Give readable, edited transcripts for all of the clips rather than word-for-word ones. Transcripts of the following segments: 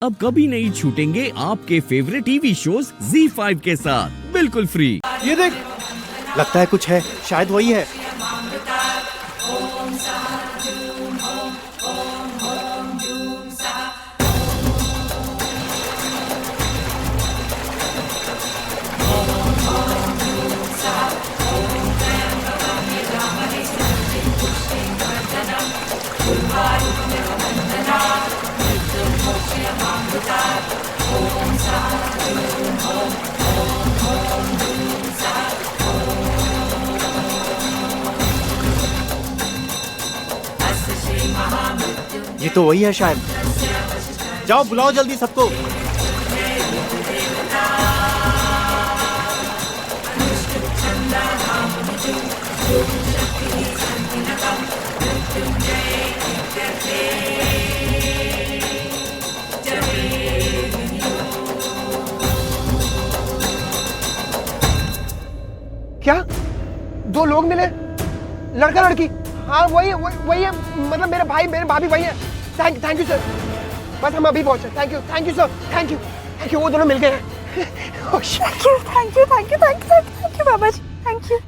अब कभी नहीं छूटेंगे आपके फेवरेट टीवी शोज ZEE5 के साथ बिल्कुल फ्री। ये देख, लगता है कुछ है, शायद वही है। ये तो वही है शायद। जाओ बुलाओ जल्दी सबको। क्या दो लोग मिले, लड़का लड़की? हाँ वही है, मतलब मेरे भाई मेरे भाभी वही है। थैंक यू सर, बस हम अभी पहुंचे। Thank you sir, thank you. वो दोनों मिल गए हैं। Thank you Baba ji, thank you.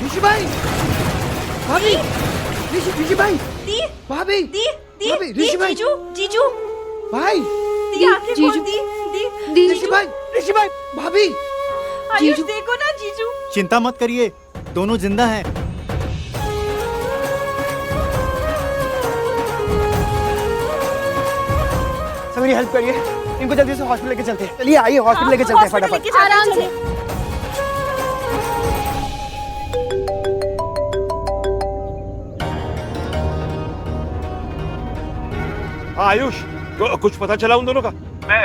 Rishi भाई, भाभी, ऋषि भाई, भाभी, भाभी, ऋषि भाई, जीजू भाई, ऋषि भाई, भाभी, जीजू देखो ना जीजू। चिंता मत करिए, दोनों जिंदा हैं। सब मेरी हेल्प करिए, इनको जल्दी से हॉस्पिटल लेके चलते हैं। चलिए आइए, हॉस्पिटल लेके चलते हैं फटाफट। आराम से। आयुष, कुछ पता चला उन दोनों का? मैं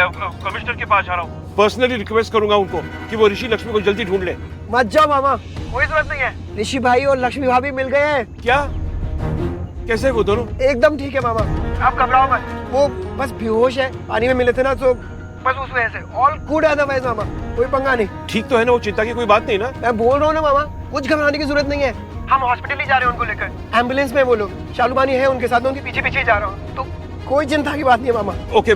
कमिश्नर के पास जा रहा हूँ। पर्सनली रिक्वेस्ट करूंगा उनको कि वो ऋषि लक्ष्मी को जल्दी ढूंढ ले। मत जाओ मामा, कोई जरूरत नहीं है। ऋषि भाई और लक्ष्मी भाभी मिल गए हैं। क्या? कैसे वो दोनों? एकदम ठीक है मामा, आप घबराओ मत। वो बस बेहोश है, पानी में मिले थे ना, तो बस उस वजह से। ऑल गुड अदरवाइज मामा, कोई पंगा नहीं। ठीक तो है ना? वो चिंता की कोई बात नहीं ना? मैं बोल रहा हूँ ना मामा, कुछ घबराने की जरूरत नहीं है। हम हॉस्पिटल ही जा रहे हैं उनको लेकर, एम्बुलेंस में। वो लोग शालूबानी है उनके साथ, उनके पीछे पीछे जा रहा हूँ, तो कोई चिंता की बात नहीं है मामा। ओके,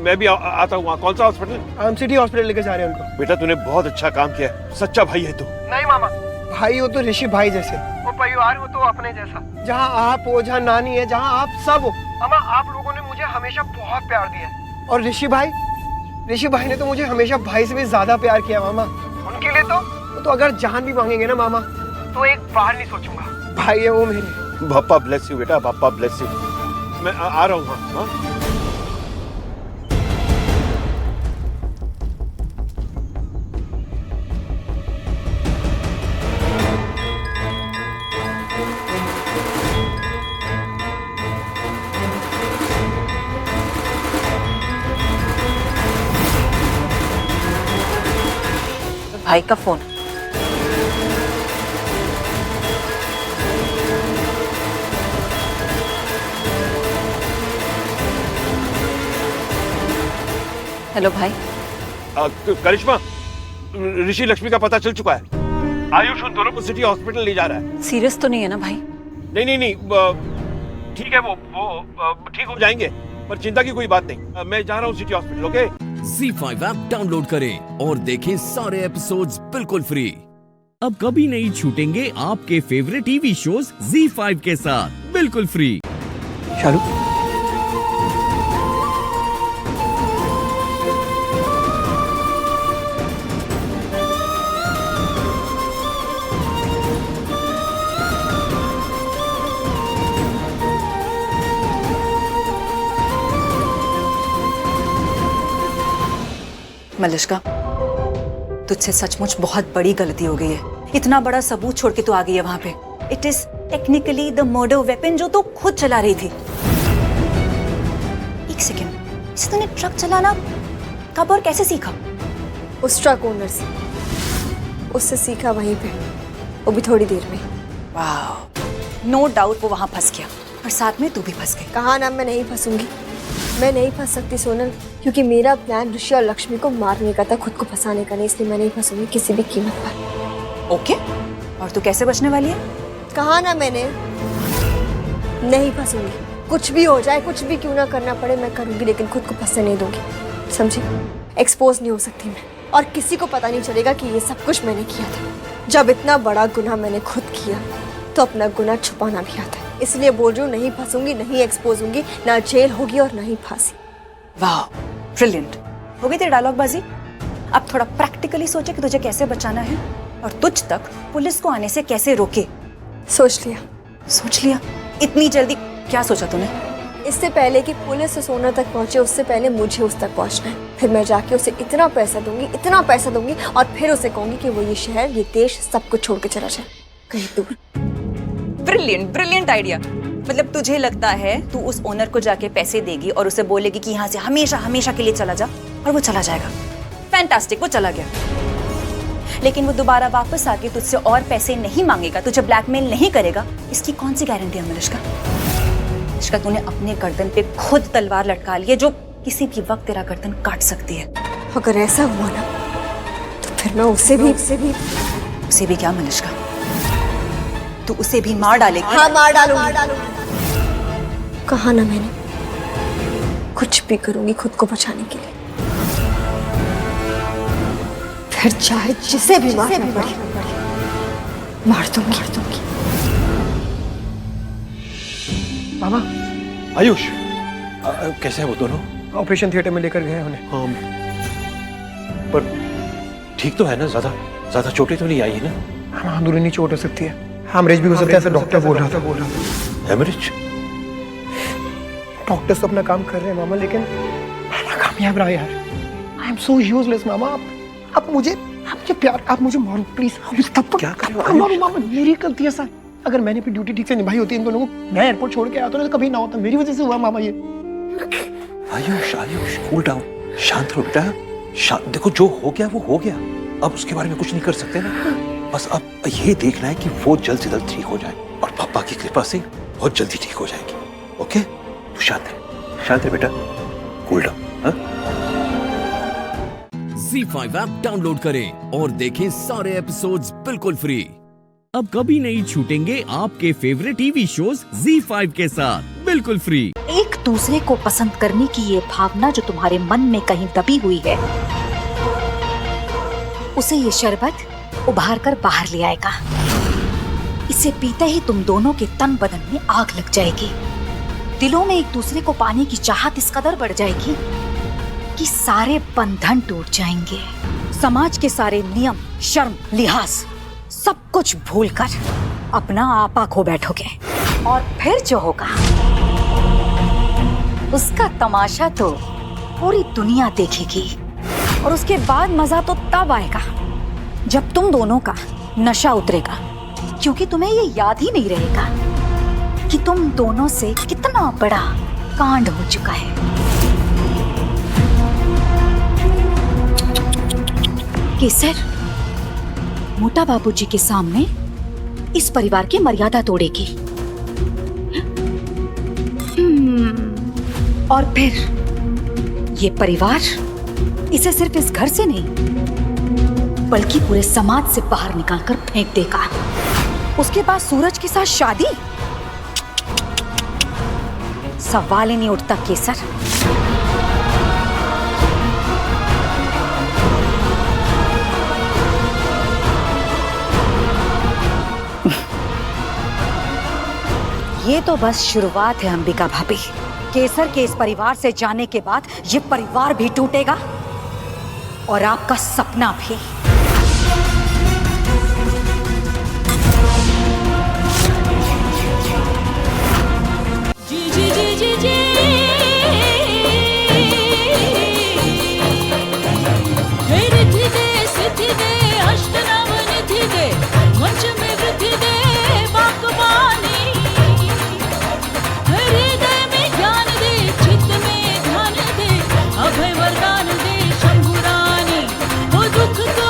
मैं भी आता हूँ। कौन सा हॉस्पिटल? हम सिटी हॉस्पिटल लेकर जा रहे हैं उनको। बेटा तूने बहुत अच्छा काम किया, सच्चा भाई है तू। नहीं मामा, भाई हो तो ऋषि भाई जैसे, वो परिवार हो तो अपने जैसा। जहाँ आप हो, जहाँ नानी है, जहाँ आप सब हो। मामा आप लोगों ने मुझे हमेशा बहुत प्यार दिया, और ऋषि भाई ने तो मुझे हमेशा भाई से भी ज्यादा प्यार किया मामा। उनके लिए तो अगर जान भी मांगेंगे ना मामा, तो एक बार नहीं सोचूंगा। भाई है वो मेरे। बापा ब्लेस यू बेटा, बापा ब्लेस यू। मैं आ रहा हूँ। हाँ, भाई का फोन। हेलो भाई। करिश्मा, ऋषि लक्ष्मी का पता चल चुका है। आयुष उन दोनों को सिटी हॉस्पिटल ले जा रहा है। सीरियस तो नहीं है ना भाई? नहीं, ठीक है, वो ठीक हो जाएंगे, पर चिंता की कोई बात नहीं। मैं जा रहा हूँ city hospital. Okay, ZEE5 app download करें और देखें सारे एपिसोड्स बिल्कुल फ्री। अब कभी नहीं छूटेंगे आपके फेवरेट टीवी शोज ZEE5 के साथ बिल्कुल फ्री। शालू, मलिश्का, तुझसे सचमुच बहुत बड़ी गलती हो गई है। इतना बड़ा सबूत छोड़ के तू आ गई है वहां पे। It is technically the murder weapon जो तू खुद चला रही थी। एक सेकेंड, इसे तूने ट्रक चलाना कब और कैसे सीखा? उस ट्रक ओनर से, उससे सीखा वहीं पे, वो भी थोड़ी देर में। वाह, नो डाउट वो वहां फंस गया और साथ में तू भी फंस गई। कहा ना मैं नहीं फंसूंगी। मैं नहीं फंस सकती सोनल, क्योंकि मेरा प्लान ऋषि और लक्ष्मी को मारने का था, खुद को फंसाने का नहीं। इसलिए मैं नहीं फंसूंगी किसी भी कीमत पर। ओके, और तू कैसे बचने वाली है? कहा ना मैंने, नहीं फंसूंगी। कुछ भी हो जाए, कुछ भी क्यों ना करना पड़े, मैं करूंगी, लेकिन खुद को फंसने नहीं दूंगी। समझी? एक्सपोज नहीं हो सकती मैं, और किसी को पता नहीं चलेगा कि ये सब कुछ मैंने किया था। जब इतना बड़ा गुनाह मैंने खुद किया तो अपना गुनाह छुपाना भी आता है। इसलिए बोल रही हूँ, नहीं फंसूंगी, नहीं एक्सपोज होंगी, ना जेल होगी और ना ही फांसी। वाह, ब्रिलियंट। हो गई तेरी डायलॉग बाजी। अब थोड़ा प्रैक्टिकली सोचे कि तुझे कैसे बचाना है और तुझ तक पुलिस को आने से कैसे रोके। सोच लिया। सोच लिया? इतनी जल्दी? क्या सोचा तूने? इससे पहले कि पुलिस सोना तक पहुंचे, उससे पहले मुझे उस तक पहुंचना है। फिर मैं जाके उसे इतना पैसा दूंगी और फिर उसे कहूंगी कि वो ये शहर, ये देश, सब कुछ छोड़ के चला जाए कहीं दूर। Brilliant, brilliant idea. मतलब तुझे लगता है तू उस ओनर को जाके पैसे देगी और उसे बोलेगी कि यहाँ से हमेशा हमेशा के लिए चला जा, और वो चला जाएगा। फैंटास्टिक, वो चला गया। लेकिन वो दोबारा वापस आके तुझसे और पैसे नहीं मांगेगा, तुझे ब्लैकमेल नहीं करेगा, इसकी कौन सी गारंटी है मलिश्का? मलिश्का, तूने अपने गर्दन पे खुद तलवार लटका ली है, जो किसी भी वक्त तेरा गर्दन काट सकती है। अगर ऐसा हुआ ना तो फिर मैं उसे भी क्या मलिश्का? तू उसे भी मार डालेगी? हाँ, मार डालूंगी। कहा ना मैंने, कुछ भी करूंगी खुद को बचाने के लिए। फिर चाहे जिसे भी मार दूंगी। मामा, आयुष, कैसे है वो दोनों? ऑपरेशन थिएटर में लेकर गए उन्हें। हाँ, पर ठीक तो है ना? ज्यादा चोटें तो नहीं आई है ना? हाँ, अंदरूनी चोट हो सकती है, हेमरेज भी हो सकता है, ऐसा डॉक्टर बोल रहा था। हेमरेज? डॉक्टर्स तो अपना काम कर रहे हैं मामा, लेकिन मैं नाकामयाब रहा यार। आई एम सो यूजलेस मामा। आप मुझे प्यार, आप मुझे मारो प्लीज। क्या कर रहे हो मामा? मामा, मेरी गलती है सर। अगर मैंने अपनी ड्यूटी ठीक से निभाई होती इन दोनों को, मैं एयरपोर्ट छोड़ के आया तो कभी ना होता। मेरी वजह से हुआ मामा ये। आयुष, कूल डाउन, शांत रहो बेटा। देखो, जो हो गया वो हो गया, अब उसके बारे में कुछ नहीं कर सकते ना। बस अब ये देखना है कि वो जल्द से जल्द ठीक हो जाए, और पापा की कृपा से बहुत जल्दी ठीक हो जाएगी। ओके? तू शांत है बेटा, cool down. ZEE5 app download करें और देखें सारे एपिसोड्स बिल्कुल फ्री। अब कभी नहीं छूटेंगे आपके फेवरेट टीवी शोज ZEE5 के साथ बिल्कुल फ्री। एक दूसरे को पसंद करने की ये भावना जो तुम्हारे मन में कहीं दबी हुई है, उसे ये शरबत उभार कर बाहर ले आएगा। इसे पीते ही तुम दोनों के तन बदन में आग लग जाएगी। दिलों में एक दूसरे को पाने की चाहत इस कदर बढ़ जाएगी कि सारे बंधन टूट जाएंगे। समाज के सारे नियम, शर्म, लिहाज सब कुछ भूलकर अपना आपा खो बैठोगे, और फिर जो होगा उसका तमाशा तो पूरी दुनिया देखेगी। और उसके बाद मजा तो तब आएगा जब तुम दोनों का नशा उतरेगा, क्योंकि तुम्हें ये याद ही नहीं रहेगा कि तुम दोनों से कितना बड़ा कांड हो चुका है। केसर, मोटा बाबूजी के सामने इस परिवार की मर्यादा तोड़ेगी। और फिर ये परिवार इसे सिर्फ इस घर से नहीं बल्कि पूरे समाज से बाहर निकालकर फेंक देगा। उसके बाद सूरज के साथ शादी, सवाल ही नहीं उठता केसर। ये तो बस शुरुआत है अंबिका भाभी। केसर के इस परिवार से जाने के बाद ये परिवार भी टूटेगा और आपका सपना भी। अभय वरदान दे शंभुरानी, वो दुख को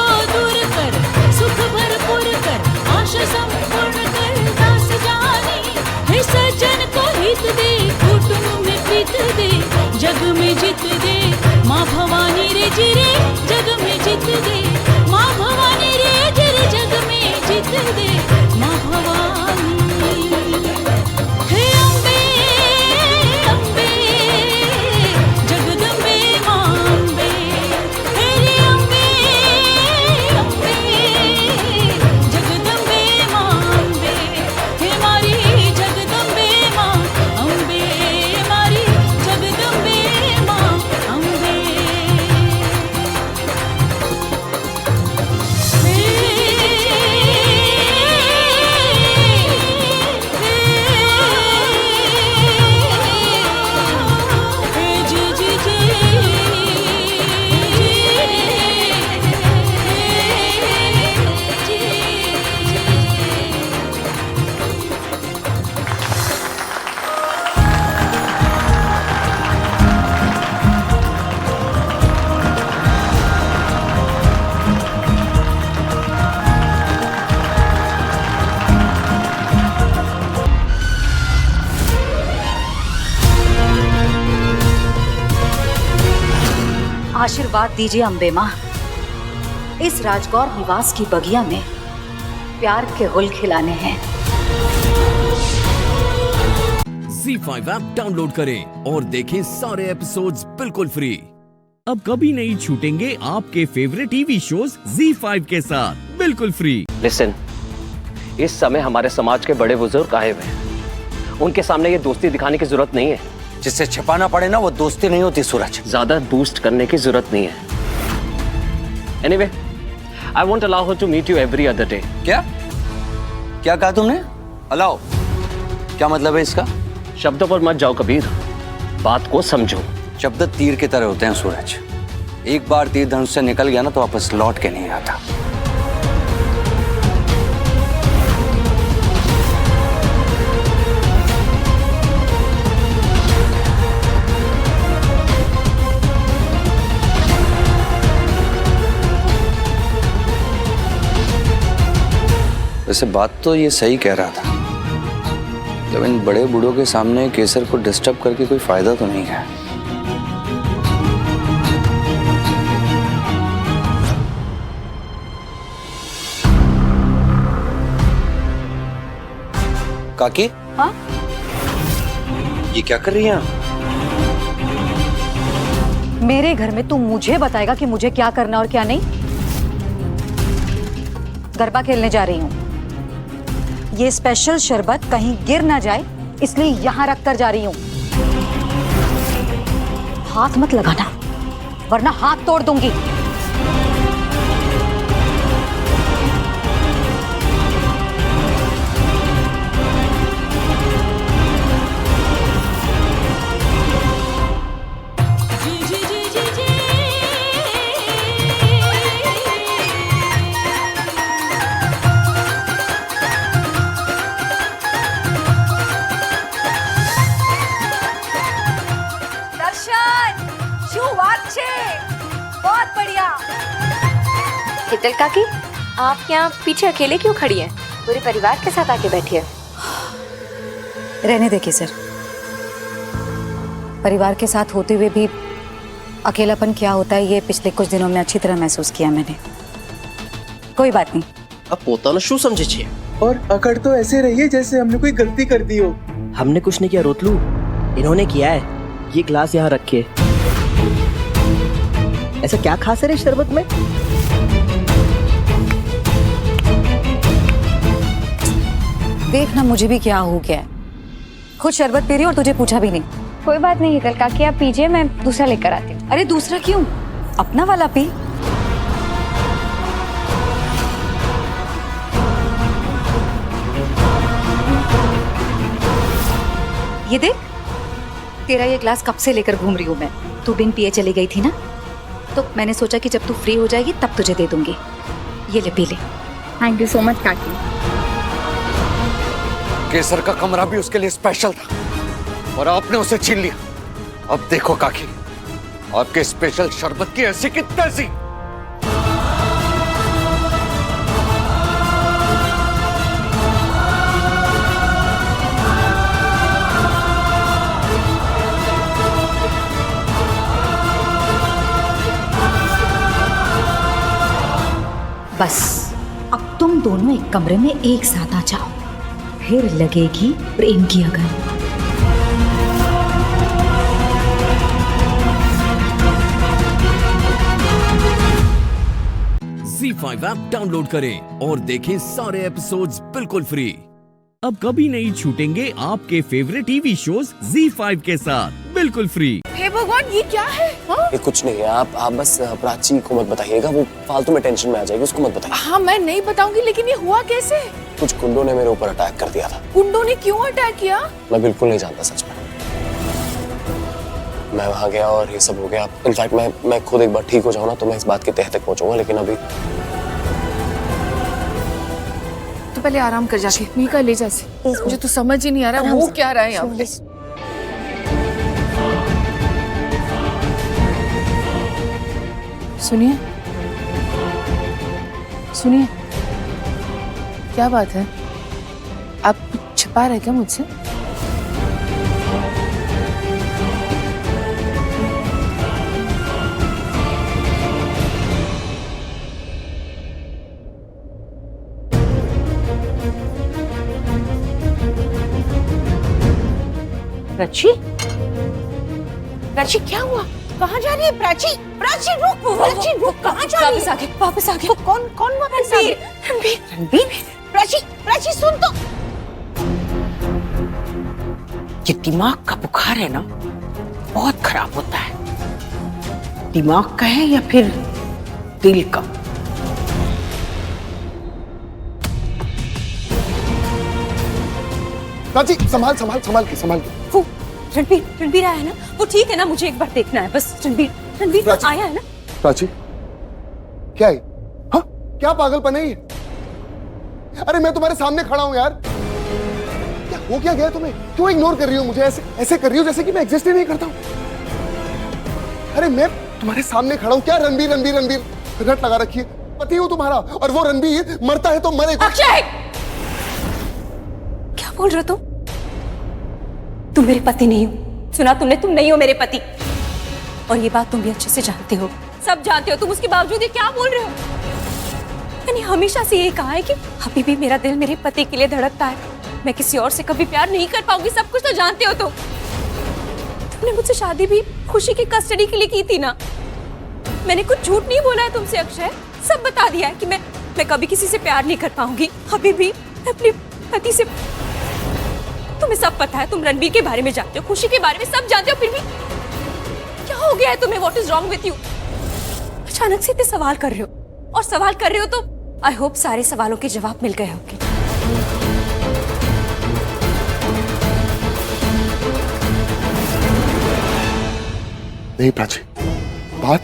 आशीर्वाद दीजिए अम्बे माँ, इस राजगौर निवास की बगिया में प्यार के गुल खिलाने हैं। ZEE5 ऐप डाउनलोड करें और देखें सारे एपिसोड्स बिल्कुल फ्री। अब कभी नहीं छूटेंगे आपके फेवरेट टीवी शोज ZEE5 के साथ बिल्कुल फ्री। लिसन, इस समय हमारे समाज के बड़े बुजुर्ग आए हुए हैं, उनके सामने ये दोस्ती दिखाने की जरूरत नहीं है। जिससे छिपाना पड़े ना वो दोस्ती नहीं होती सूरज। ज्यादा बूस्ट करने की जरूरत नहीं है। Anyway, I won't allow her to meet you every other day. क्या क्या कहा तुमने? अलाउ? क्या मतलब है इसका? शब्दों पर मत जाओ कबीर, बात को समझो। शब्द तीर की तरह होते हैं सूरज, एक बार तीर धनुष से निकल गया ना तो वापस लौट के नहीं आता। वैसे बात तो ये सही कह रहा था, जब इन बड़े बूढ़ों के सामने केसर को डिस्टर्ब करके कोई फायदा तो नहीं है। काकी? हाँ? ये क्या कर रही हैं आप? मेरे घर में तू मुझे बताएगा कि मुझे क्या करना और क्या नहीं? गरबा खेलने जा रही हूँ। ये स्पेशल शरबत कहीं गिर ना जाए इसलिए यहाँ रख कर जा रही हूँ। हाथ मत लगाना वरना हाथ तोड़ दूंगी। हितल काकी, आप यहाँ पीछे अकेले क्यों खड़ी हैं? पूरे परिवार के साथ आके बैठी है। रहने दे केसर, परिवार के साथ होते हुए भी अकेलापन क्या होता है ये पिछले कुछ दिनों में अच्छी तरह महसूस किया मैंने। कोई बात नहीं। अब पोतानो शू समझे छे? और अकड़ तो ऐसे रही है जैसे हमने कोई गलती कर दी हो। हमने कुछ नहीं किया रोतलू, इन्होंने किया है। ये ग्लास यहाँ रखे। ऐसा क्या खास है रे शरबत में? देखना मुझे भी क्या हो गया है। खुद शरबत पी रही और तुझे पूछा भी नहीं। कोई बात नहीं हितल काकी, आप पीजिए, मैं दूसरा लेकर आती हूँ। अरे दूसरा क्यों, अपना वाला पी। ये देख, तेरा ये ग्लास कब से लेकर घूम रही हूँ मैं। तू बिन पिए चली गई थी ना, तो मैंने सोचा कि जब तू फ्री हो जाएगी तब तुझे दे दूंगी। ये ले पी ले। थैंक यू सो मच काकी। केसर का कमरा भी उसके लिए स्पेशल था और आपने उसे छीन लिया। अब देखो काकी, आपके स्पेशल शरबत की ऐसी की तैसी। बस अब तुम दोनों एक कमरे में एक साथ आ जाओ, फिर लगेगी प्रेम की अगन। ZEE5 ऐप डाउनलोड करें और देखें सारे एपिसोड्स बिल्कुल फ्री। अब कभी नहीं छूटेंगे आपके फेवरेट टीवी शोज ZEE5 के साथ बिल्कुल फ्री। हे भगवान, ये क्या है? ये कुछ नहीं है, आप बस प्राची को मत बताइएगा, वो फालतू में टेंशन में आ जाएगी, उसको मत बताइए। हाँ, मैं नहीं बताऊंगी, लेकिन ये हुआ कैसे? कुछ गुंडों ने मेरे ऊपर अटैक कर दिया था। गुंडों ने क्यों अटैक किया? मैं बिल्कुल नहीं जानता सच में। मैं वहाँ गया और ये सब हो गया। इनफैक्ट मैं खुद एक बार ठीक हो जाऊँ ना तो मैं इस बात के तह तक पहुँचूंगा, लेकिन अभी तो पहले आराम कर जाके। मीका ले जैसे, मुझे तो समझ ही नहीं आ रहा वो क्या रहा है यहाँ पे। सुनिए सुनिए, क्या बात है? आप कुछ छिपा रहे क्या मुझसे? प्राची, प्राची क्या हुआ? कहाँ जा रही है प्राची? प्राची रुक, प्राची रुक, कहाँ जा रही है? वापस आ गए। तो कौन वापस आ गई? रणबीर, प्राची, प्राची सुन तो। ये दिमाग का बुखार है ना, बहुत खराब होता है। दिमाग का है या फिर दिल का? प्राची संभाल संभाल संभाल के। वो रणबीर आया ना? वो ठीक है ना? मुझे एक बार देखना है बस। रणबीर प्राची। आया है ना? प्राची क्या है? हाँ क्या पागलपन है ये? अरे मैं तुम्हारे सामने खड़ा हूं यार। क्या हो क्या गया तुम्हें? क्यों इग्नोर कर रही हो मुझे? ऐसे कर रही हो जैसे कि मैं एग्जिस्ट ही नहीं करता हूं। अरे मैं तुम्हारे सामने खड़ा हूं। क्या रणबीर रट लगा रखी है। पति हूं तुम्हारा, और वो रणबीर मरता है तो मरे। अक्षय, क्या बोल रहे हो तुम मेरे पति नहीं हो। सुना तुमने? तुम नहीं हो मेरे पति, और ये बात तुम भी अच्छे से जानते हो, सब जानते हो। तुम उसके बावजूद ये क्या बोल रहे हो? मैंने हमेशा से यही कहा है कि अभी भी मेरा दिल मेरे पति के लिए धड़कता है। मैं किसी और से कभी प्यार नहीं कर पाऊंगी, सब कुछ तो जानते हो तुम। तुमने मुझसे शादी भी खुशी की कस्टडी के लिए की थी ना? मैंने कुछ झूठ नहीं बोला है तुमसे अक्षय, सब बता दिया है कि मैं कभी किसी से प्यार नहीं कर पाऊंगी। अभी भी अपने पति से। तुम्हें सब पता है, तुम रणबीर के बारे में जानते हो, खुशी के बारे में सब जानते हो, फिर भी क्या हो गया है तुम्हें? What is wrong with you? अचानक से इतने सवाल कर रहे हो, और सवाल कर रहे हो तो आई होप सारे सवालों के जवाब मिल गए होंगे। नहीं प्राची, बात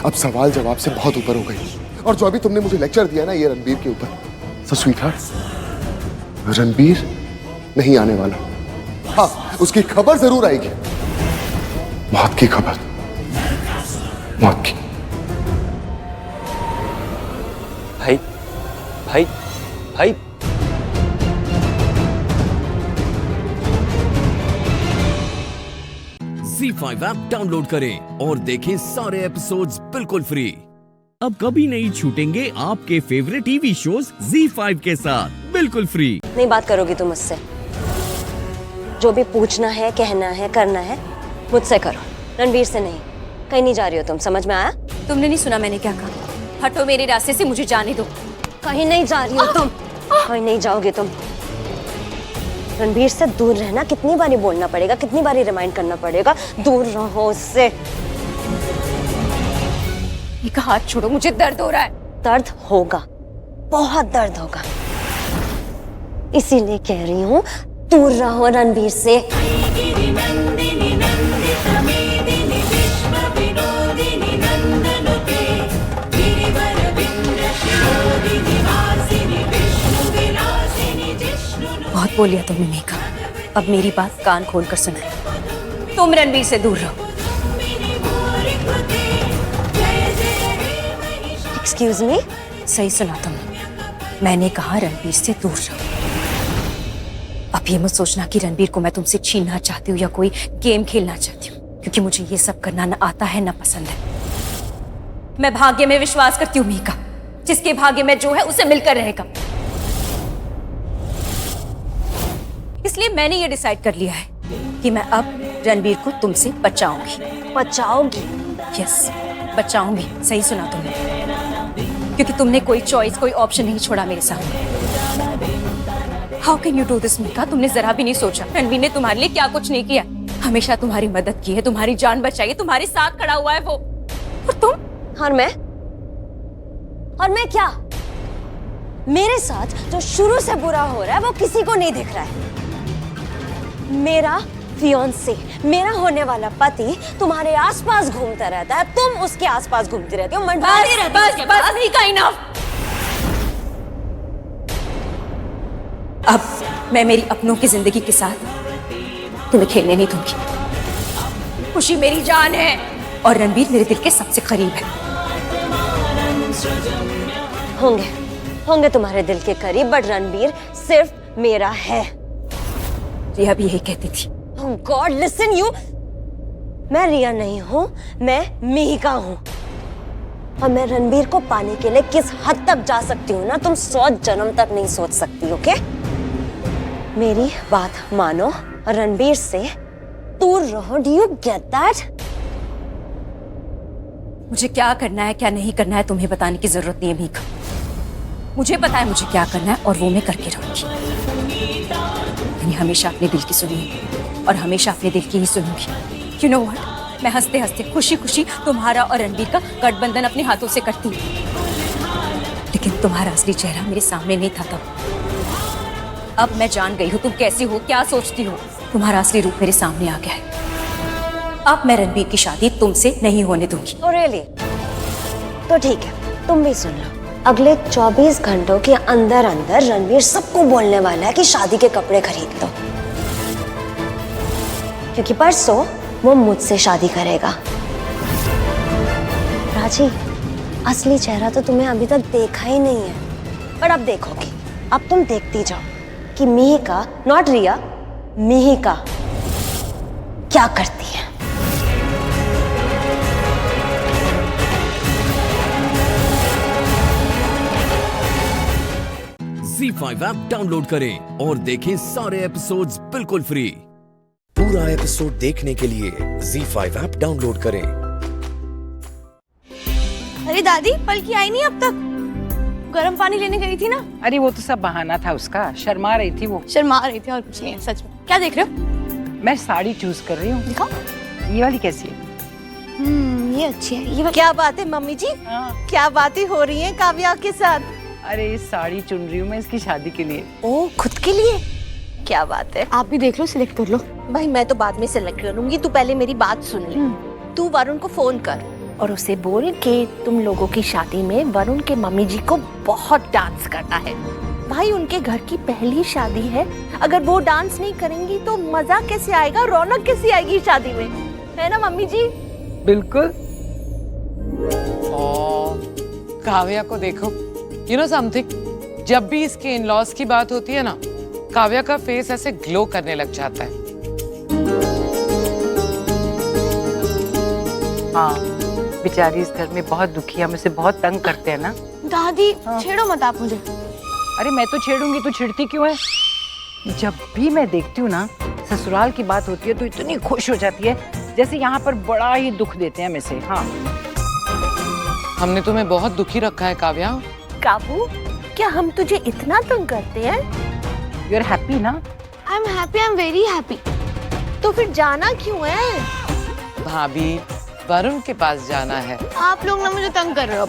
अब सवाल जवाब से बहुत ऊपर हो गई। और जो अभी तुमने मुझे लेक्चर दिया ना ये रणबीर के ऊपर, सो स्वीटहार्ट, रणबीर नहीं आने वाला। हाँ, उसकी खबर जरूर आएगी। मौत की खबर, मौत की। भाई भाई भाई ZEE5 ऐप डाउनलोड करें और देखें सारे एपिसोड्स बिल्कुल फ्री। अब कभी नहीं छूटेंगे आपके फेवरेट टीवी शोज ZEE5 के साथ बिल्कुल फ्री। नहीं बात करोगी तुम मुझसे? जो भी पूछना है, कहना है, करना है, मुझसे करो, रणबीर से नहीं। कहीं नहीं जा रही हो तुम, समझ में आया? तुमने नहीं सुना मैंने क्या कहा? हटो मेरे रास्ते से, मुझे जाने दो। कहीं नहीं जा रही हो तुम, कहीं नहीं जाओगे तुम। रणबीर से दूर रहना, कितनी बारी बोलना पड़ेगा, कितनी बारी रिमाइंड करना पड़ेगा, दूर रहो उससे। एक हाथ छोड़ो, मुझे दर्द हो रहा है। दर्द होगा, बहुत दर्द होगा, इसीलिए कह रही हूँ दूर रहो रणबीर से। बहुत बोलिया तुमने मेघा, अब मेरी बात कान खोल कर सुना। तुम रणबीर से दूर रहो। Excuse me? सही सुना तुमने, मैंने कहा रणबीर से दूर रहो। अब ये मत सोचना कि रणबीर को मैं तुमसे छीनना चाहती हूँ या कोई गेम खेलना चाहती हूँ, क्योंकि मुझे ये सब करना न आता है न पसंद है। मैं भाग्य में विश्वास करती हूँ मेघा, जिसके भाग्य में जो है उसे मिलकर रहेगा। इसलिए मैंने ये डिसाइड कर लिया है कि मैं अब रणबीर को तुमसे बचाऊंगी। बचाओगी? यस, बचाऊंगी। सही सुना तुमने, क्योंकि तुमने कोई चॉइस, कोई ऑप्शन नहीं छोड़ा मेरे सामने। How can you do this Megha? तुमने जरा भी नहीं सोचा रणबीर ने तुम्हारे लिए क्या कुछ नहीं किया। हमेशा तुम्हारी मदद की है, तुम्हारी जान बचाई है, तुम्हारे साथ खड़ा हुआ है वो। और तुम? और मैं क्या? मेरे साथ जो शुरू से बुरा हो रहा है वो किसी को नहीं दिख रहा है। मेरा फियांसे, मेरा होने वाला पति तुम्हारे आसपास घूमता रहता है, तुम उसके आसपास घूमती रहती हो, मंडराती रहती हो। बस नहीं का इनफ। अब मैं मेरी अपनों की जिंदगी के साथ तुम्हें खेलने नहीं दूंगी। खुशी मेरी जान है और रणबीर मेरे दिल के सबसे करीब है। होंगे तुम्हारे दिल के करीब, बट रणबीर सिर्फ मेरा है। रिया भी यही कहती थी। Oh God, listen you! मैं रिया नहीं हूँ, मैं मिहिका हूँ। और मैं रणबीर को पाने के लिए किस हद तक जा सकती हूँ ना, तुम 100 जन्म तक नहीं सोच सकती, ओके? मेरी बात मानो और रणबीर से दूर रहो। Do you get that? मुझे क्या करना है क्या नहीं करना है तुम्हें बताने की जरूरत नहीं है मीका। मुझे पता है मुझे क्या करना है और वो मैं करके रहूंगी। मैंने हमेशा अपने दिल की सुनी है और हमेशा अपने दिल की ही सुनूंगी। यू नो व्हाट, मैं हंसते हंसते खुशी खुशी तुम्हारा और रणबीर का गठबंधन अपने हाथों से करती हूँ, लेकिन तुम्हारा असली चेहरा मेरे सामने नहीं था तब। अब मैं जान गई हूँ तुम कैसी हो, क्या सोचती हो। तुम्हारा असली रूप मेरे सामने आ गया है। अब मैं रणबीर की शादी तुमसे नहीं होने दूंगी। तो रियली? तो ठीक है, तुम भी सुन लो। अगले 24 घंटों के अंदर अंदर रणबीर सबको बोलने वाला है कि शादी के कपड़े खरीद लो, क्योंकि परसों वो मुझसे शादी करेगा। राजी, असली चेहरा तो तुम्हें अभी तक देखा ही नहीं है, पर अब देखोगी। अब तुम देखती जाओ कि मिहिका, नॉट रिया, मिहिका क्या करती है। ZEE5 ऐप डाउनलोड करें और देखें सारे एपिसोड्स बिल्कुल फ्री। पूरा एपिसोड देखने के लिए ZEE5 ऐप डाउनलोड करें। अरे दादी, पलकी आई नहीं अब तक। गर्म पानी लेने गई थी ना। अरे वो तो सब बहाना था उसका, शर्मा रही थी वो। शर्मा रही थी और कुछ नहीं है, सच में। क्या देख रहे हो? मैं साड़ी चूज कर रही हूँ। दिखाओ। ये वाली कैसी है? ये अच्छी है। ये क्या बात है मम्मी जी? क्या बातें हो रही हैं काव्या के साथ? अरे साड़ी चुन रही हूँ मैं इसकी शादी के लिए। ओ, खुद के लिए? क्या बात है। आप भी देख लो, सिलेक्ट कर लो। भाई मैं तो बाद में सिलेक्ट करूंगी, तू पहले मेरी बात सुन ले। तू वरुण को फोन कर और उसे बोल कि तुम लोगों की शादी में वरुण के मम्मी जी को बहुत डांस करना है। भाई उनके घर की पहली शादी है, अगर वो डांस नहीं करेंगी तो मजा कैसे आएगा, रौनक कैसे आएगी शादी में, है ना मम्मी जी? बिल्कुल। काव्या को देखो, यू नो समथिंग, जब भी इसके इन लॉज की बात होती है ना, काव्या का फेस ऐसे ग्लो करने लग जाता है। हाँ, बेचारी इस घर में बहुत दुखी है, मुझसे बहुत तंग करते हैं ना। दादी छेड़ो मत आप मुझे। अरे मैं तो छेड़ूंगी, तू छिड़ती क्यों है? जब भी मैं देखती हूँ ना, ससुराल की बात होती है तो इतनी खुश हो जाती है जैसे यहाँ पर बड़ा ही दुख देते हैं मुझसे। हाँ, हमने तुम्हें बहुत दुखी रखा है काव्या। काबू, क्या हम तुझे इतना तंग करते हैं? यू आर हैप्पी ना? I am happy, I am very happy. तो फिर जाना क्यों है? भाभी, वरुण के पास जाना है। आप लोग ना मुझे तंग कर रहे हो।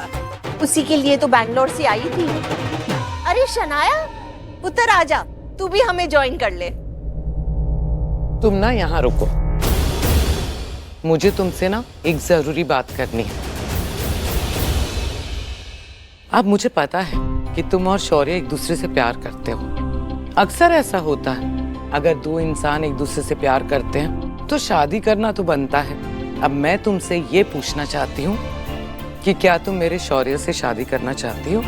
उसी के लिए तो बैंगलोर से आई थी। अरे शनाया, उतर आजा, तू भी हमें ज्वाइन कर ले। तुम ना यहाँ रुको, मुझे तुमसे ना एक जरूरी बात करनी है। अब मुझे पता है कि तुम और शौर्य एक दूसरे से प्यार करते हो। अक्सर ऐसा होता है, अगर दो इंसान एक दूसरे से प्यार करते हैं तो शादी करना तो बनता है। अब मैं तुमसे ये पूछना चाहती हूँ कि क्या तुम मेरे शौर्य से शादी करना चाहती हो?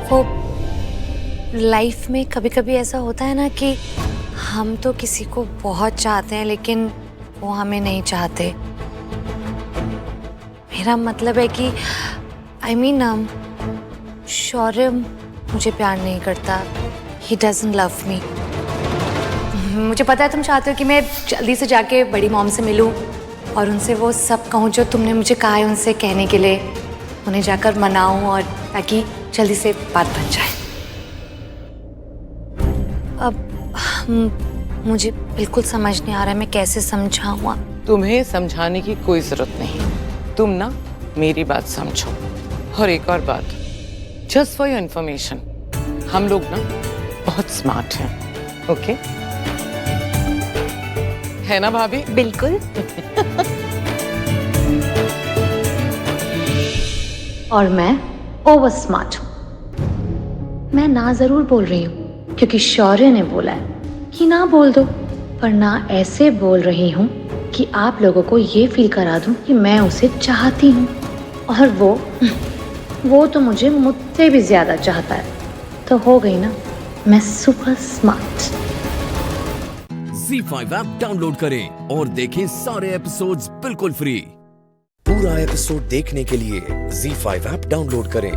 वो लाइफ में कभी कभी ऐसा होता है ना कि हम तो किसी को बहुत चाहते हैं लेकिन वो हमें नहीं चाहते। मेरा मतलब है कि आई मीन शौर्य मुझे प्यार नहीं करता। He doesn't love me. मुझे पता है तुम चाहते हो कि मैं जल्दी से जाके बड़ी मॉम से मिलूं और उनसे वो सब कहूँ जो तुमने मुझे कहा है उनसे कहने के लिए, उन्हें जाकर मनाऊं और ताकि जल्दी से बात बन जाए। अब मुझे बिल्कुल समझ नहीं आ रहा है मैं कैसे समझाऊं। तुम्हें समझाने की कोई जरूरत नहीं, तुम ना मेरी बात समझो। और एक और बात, जस्ट फॉर योर इंफॉर्मेशन, हम लोग ना बहुत स्मार्ट हैं, ओके? है ना भाभी? बिल्कुल। और मैं ओवर स्मार्ट हूँ। मैं ना जरूर बोल रही हूँ क्योंकि शौर्य ने बोला है कि ना बोल दो, पर ना ऐसे बोल रही हूँ कि आप लोगों को ये फील करा दूँ कि मैं उसे चाहती हूँ। और वो तो मुझसे भी ज्यादा चाहता है। तो हो गई ना मैं super smart. ZEE5 app download करें और देखें सारे एपिसोड्स बिल्कुल फ्री। पूरा एपिसोड देखने के लिए ZEE5 ऐप डाउनलोड करें।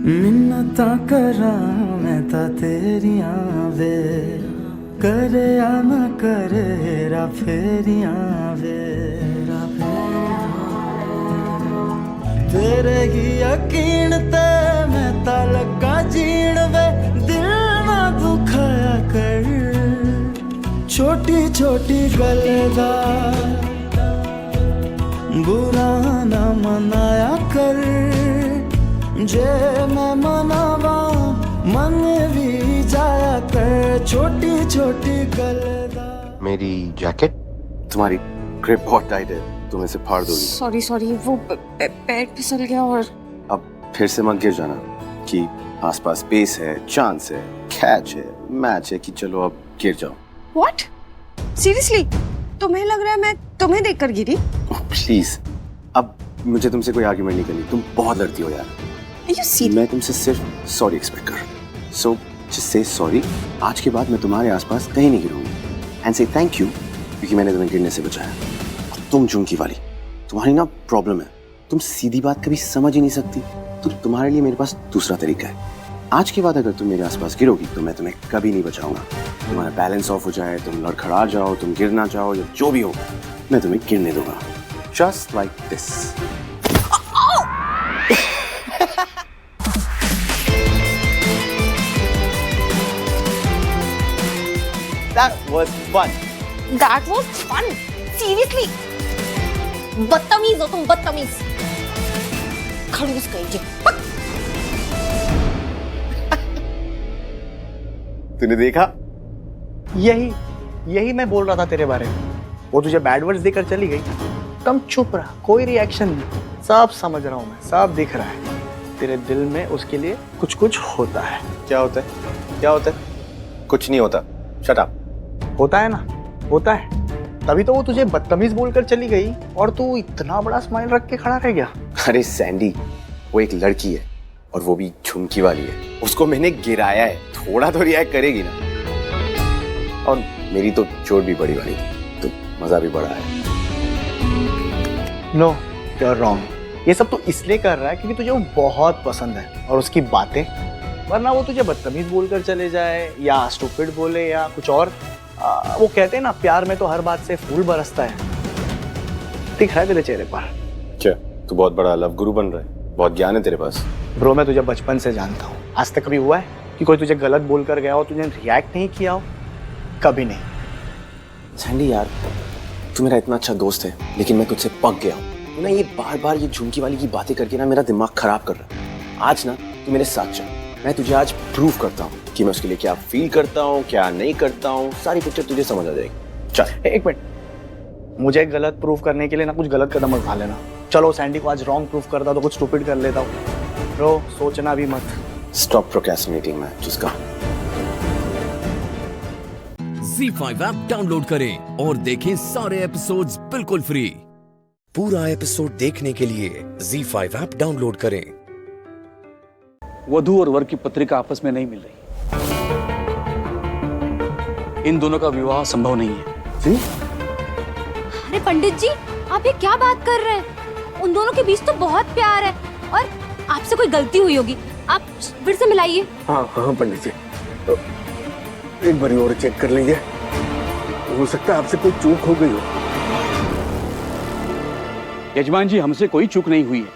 मिन्नता करा मैं ता तेरियां वे करे या ना करे हेरा फेरियां वे तेरे ही यकीन ते मैं ता लगा जीण वे दिल ना दुखाया कर छोटी छोटी गल दा बुरा ना मनाया कर जे मैं मनावा मन भी जाया कर छोटी छोटी गल दा। मेरी जैकेट तुम्हारी ग्रिप बहुत टाइट है, तुम इसे फाड़ दोगी। सॉरी सॉरी, वो पैर फिसल गया और अब फिर से मत गिर जाना कि आसपास स्पेस है, चांस है, कैच है, मैच है कि चलो अब गिर जाओ। व्हाट? सीरियसली तुम्हें लग रहा है मैं तुम्हें देखकर गिरी? प्लीज अब मुझे तुमसे कोई आर्ग्यूमेंट नहीं करनी, तुम बहुत लड़ती हो यार। मैं तुमसे सिर्फ सॉरी एक्सपेक्ट कर रहा हूँ, सो जस्ट से सॉरी। आज के बाद मैं तुम्हारे आसपास कहीं नहीं गिरूंगी एंड से थैंक यू क्योंकि मैंने तुम्हें गिरने से बचाया। तुम झुमकी वाली, तुम्हारी ना प्रॉब्लम है, तुम सीधी बात कभी समझ ही नहीं सकती, तो तुम्हारे लिए मेरे पास दूसरा तरीका है। आज के बाद अगर तुम मेरे आसपास गिरोगी तो मैं तुम्हें कभी नहीं बचाऊंगा। तुम्हारा बैलेंस ऑफ हो जाए, तुम लड़खड़ा जाओ, तुम गिरना चाहो या जो भी हो, मैं तुम्हें गिरने दूंगा, just like this. That was fun. That was fun. Seriously. बदतमीज हो तुम, बदतमीज। खड़ूस कहेंगे। तूने देखा? यही मैं बोल रहा था तेरे बारे में। वो तुझे बैड वर्ड्स देकर चली गई, तुम चुप रहा, कोई रिएक्शन नहीं। सब समझ रहा हूँ मैं, सब दिख रहा है। तेरे दिल में उसके लिए कुछ कुछ होता है। क्या होता है? क्या होता है? कुछ नहीं होता। Shut up. होता है ना, होता है। तभी तो वो तुझे बदतमीज बोलकर चली गई और तू इतना बड़ा स्माइल रख के खड़ा रह गया। अरे सैंडी, वो एक लड़की है और वो भी झुमकी वाली है। उसको मैंने गिराया है, थोड़ा तो रिएक्ट करेगी ना। और मेरी तो चोट भी बड़ी वाली थी, तो मजा भी बड़ा है। No, you are wrong. ये सब तो इसलिए कर रहा है क्योंकि तुझे वो बहुत पसंद है और उसकी बातें, वरना वो तुझे बदतमीज बोलकर चले जाए या स्टूपिड बोले या कुछ और। वो कहते हैं ना, प्यार में तो हर बात से फूल बरसता है। दिख रहा है तेरे चेहरे पर। क्या तू बहुत बड़ा लव गुरु बन रहा है? बहुत ज्ञान है तेरे पास। ब्रो, मैं तुझे बचपन से जानता हूँ। आज तक कभी हुआ है कि कोई तुझे गलत बोलकर गया हो, तुझे रिएक्ट नहीं किया हो? कभी नहीं। सैंडी यार, तू मेरा इतना अच्छा दोस्त है, लेकिन मैं तुझसे पक गया हूँ। ना ये बार बार ये झुमकी वाली की बातें करके ना मेरा दिमाग खराब कर रहा है। आज ना तू मेरे साथ चल, मैं तुझे आज प्रूव करता हूँ कि मैं उसके लिए क्या फील करता हूँ, क्या नहीं करता हूँ। सारी पिक्चर तुझे समझ आ जाएगी। चल। एक मिनट, मुझे गलत प्रूफ करने के लिए ना कुछ गलत कदम उठा लेना। चलो सैंडी को आज रॉन्ग प्रूफ करता तो कुछ स्टूपिड कर लेता हूँ। ब्रो, सोचना भी मत। स्टॉप प्रोक्रेस्टिनेटिंग मैन, जिसका ZEE5 ऐप डाउनलोड करें और देखें सारे एपिसोड्स बिल्कुल फ्री। पूरा एपिसोड देखने के लिए ZEE5 ऐप डाउनलोड करें। वधू और वर की पत्रिका आपस में नहीं मिल रही। इन दोनों का विवाह संभव नहीं है। जी? अरे पंडित जी, आप ये क्या बात कर रहे हैं? उन दोनों के बीच तो बहुत प्यार है और आपसे कोई गलती हुई होगी। आप फिर से मिलाइए। हाँ हाँ पंडित जी, तो एक बार और चेक कर लीजिए, हो सकता है आपसे कोई चूक हो गई हो। यजमान जी, हमसे कोई चूक नहीं हुई है।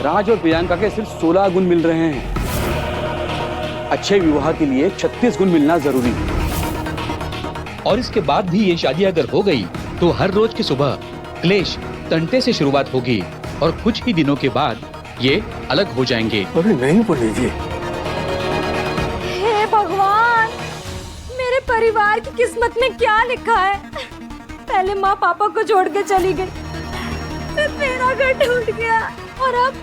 राज और प्रियंका के सिर्फ 16 गुण मिल रहे हैं। अच्छे विवाह के लिए 36 गुण मिलना जरूरी है। और इसके बाद भी ये शादी अगर हो गई तो हर रोज की सुबह क्लेश तंटे से शुरुआत होगी और कुछ ही दिनों के बाद ये अलग हो जाएंगे। अरे नहीं पंडित जी। हे भगवान, मेरे परिवार की किस्मत में क्या लिखा है? पहले माँ पापा को छोड़ के चली गई, फिर मेरा घर टूट गया और अब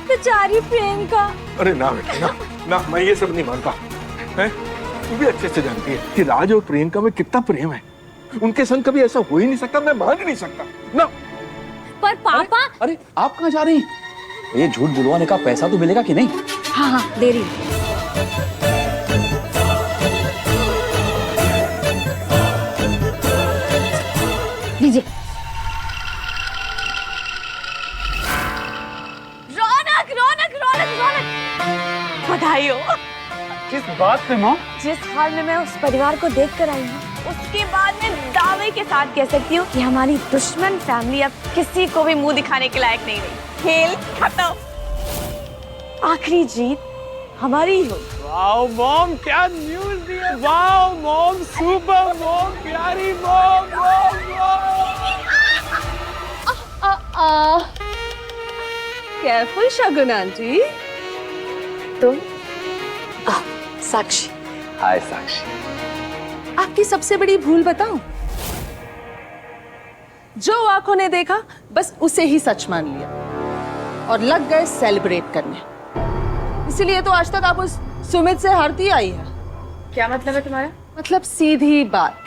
बेचारी प्रियंका। अरे ना बेटा, ना मैं ये सब नहीं मानता। हैं? तू भी अच्छे से जानती है कि राज और प्रियंका में कितना प्रेम है। उनके संग कभी ऐसा हो ही नहीं सकता, मैं मान ही नहीं सकता ना। पर पापा। अरे आप कहाँ जा रही हैं? ये झूठ बुलवाने का पैसा तो मिलेगा कि नहीं? हाँ हाँ, दे रही हूँ। लीजिए। रौनक रौनक रौनक रौनक, भाई हो। किस बात पे माँ? जिस हाल में मैं उस परिवार को देख कर आई हूँ, उसके बाद मैं दावे के साथ कह सकती हूँ कि हमारी दुश्मन फैमिली अब किसी को भी मुंह दिखाने के लायक नहीं रही। खेल खत्म। आखिरी जीत हमारी ही होगी। वाओ मॉम, क्या न्यूज़ दिया। वाओ मॉम, सुपर मॉम, प्यारी मॉम, केयरफुल शगुन आंटी। तुम साक्षी। हाय साक्षी। आपकी सबसे बड़ी भूल बताऊं? जो आंखों ने देखा बस उसे ही सच मान लिया और लग गए सेलिब्रेट करने। इसीलिए तो आज तक आप उस सुमित से हारती आई है। क्या मतलब है तुम्हारा? मतलब सीधी बात,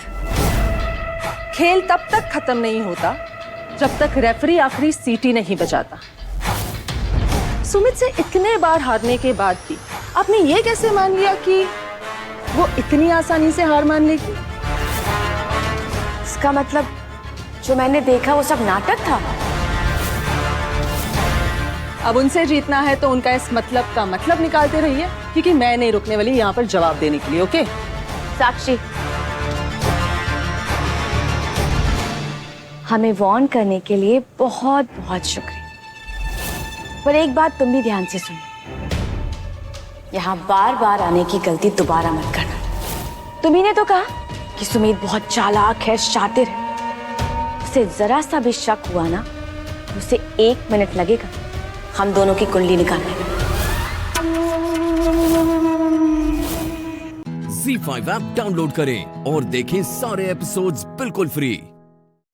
खेल तब तक खत्म नहीं होता जब तक रेफरी आखिरी सीटी नहीं बजाता। सुमित से इतने बार हारने के बाद भी आपने ये कैसे मान लिया कि वो इतनी आसानी से हार मान लेगी? इसका मतलब जो मैंने देखा वो सब नाटक था। अब उनसे जीतना है तो उनका इस मतलब का मतलब निकालते रहिए, क्योंकि मैं नहीं रुकने वाली यहाँ पर जवाब देने के लिए। ओके साक्षी, हमें वार्न करने के लिए बहुत बहुत शुक्रिया, पर एक बात तुम भी ध्यान से सुनो, यहाँ बार बार आने की गलती दोबारा मत करना। तुम्ही ने तो कहा कि सुमित बहुत चालाक है, शातिर है। उसे जरा सा भी शक हुआ ना, उसे 1 मिनट लगेगा हम दोनों की कुंडली निकालने में। ZEE5 ऐप डाउनलोड करें और देखें सारे एपिसोड्स बिल्कुल फ्री।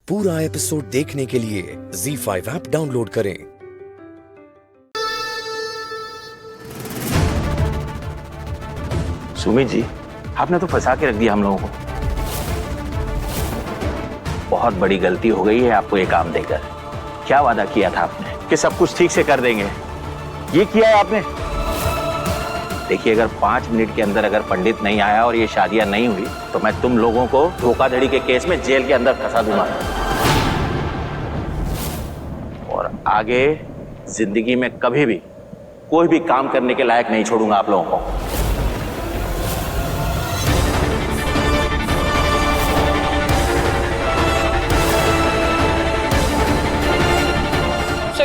पूरा एपिसोड देखने के लिए ZEE5 ऐप डाउनलोड करें। सुमित जी, आपने तो फंसा के रख दिया हम लोगों को। बहुत बड़ी गलती हो गई है आपको ये काम देकर। क्या वादा किया था आपने कि सब कुछ ठीक से कर देंगे, ये किया है आपने। देखिए, अगर 5 मिनट के अंदर अगर पंडित नहीं आया और ये शादियां नहीं हुई तो मैं तुम लोगों को धोखाधड़ी के केस में जेल के अंदर फंसा दूंगा और आगे जिंदगी में कभी भी कोई भी काम करने के लायक नहीं छोड़ूंगा आप लोगों को।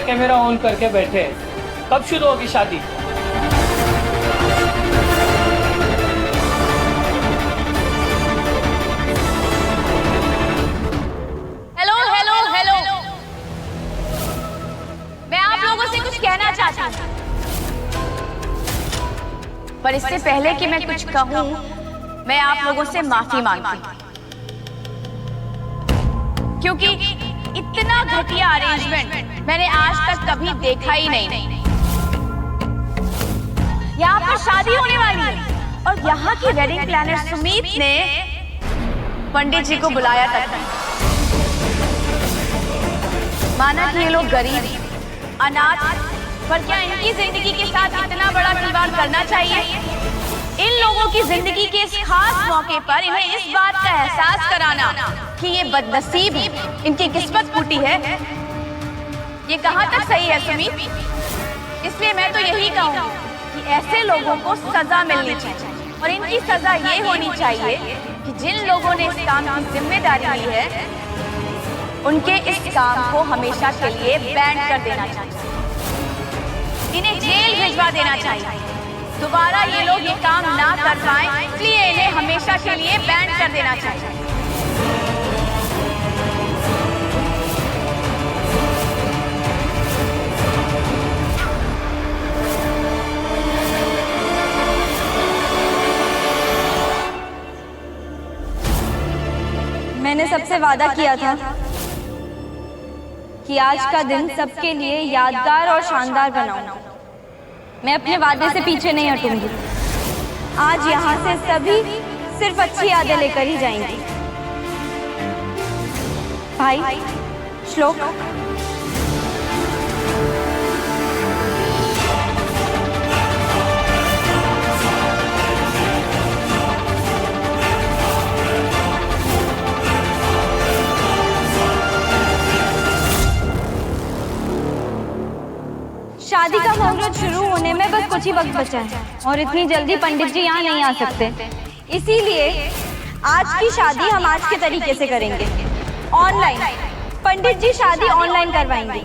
कैमरा ऑन करके बैठे, कब शुरू होगी शादी? हेलो हेलो हेलो, मैं आप लोगों से कुछ कहना चाहती हूँ, पर इससे पहले कि मैं कुछ कहूँ, मैं आप लोगों से माफी मांगती हूँ, क्योंकि इतना घटिया अरेंजमेंट मैंने आज तक कभी देखा ही नहीं। यहाँ पर शादी होने वाली है और यहाँ की वेडिंग प्लानर सुमित ने पंडित जी को बुलाया तक। माना कि ये लोग गरीब, अनाथ, पर क्या इनकी जिंदगी के साथ इतना बड़ा खिलवाड़ करना चाहिए? इन लोगों की जिंदगी के इस खास मौके पर इन्हें इस बात का एहसास कराना कि ये बदनसीब इनकी किस्मत फूटी है, ये कहाँ तक सही है सुमित? इसलिए मैं तो यही कहूँगी कि ऐसे लोगों को सजा मिलनी चाहिए और इनकी सजा ये होनी चाहिए कि जिन लोगों ने इस काम की जिम्मेदारी ली है उनके इस काम को हमेशा के लिए बैन कर देना चाहिए, इन्हें जेल भिजवा देना चाहिए। दोबारा ये लोग ये काम ना कर पाए, इसलिए इन्हें हमेशा के लिए बैन कर देना चाहिए। मैंने सबसे वादा किया था कि आज का दिन सबके लिए यादगार और शानदार बनाऊंगा। मैं अपने वादे से पीछे नहीं हटूंगी। आज यहाँ से सभी सिर्फ अच्छी यादें लेकर ही जाएंगी। भाई, श्लोक, शादी का मुहूर्त शुरू होने में बस कुछ ही वक्त बचा है और इतनी जल्दी पंडित जी यहाँ नहीं आ सकते। इसीलिए आज की शादी हम आज के तरीके से करेंगे, ऑनलाइन। पंडित जी शादी ऑनलाइन करवाएंगे।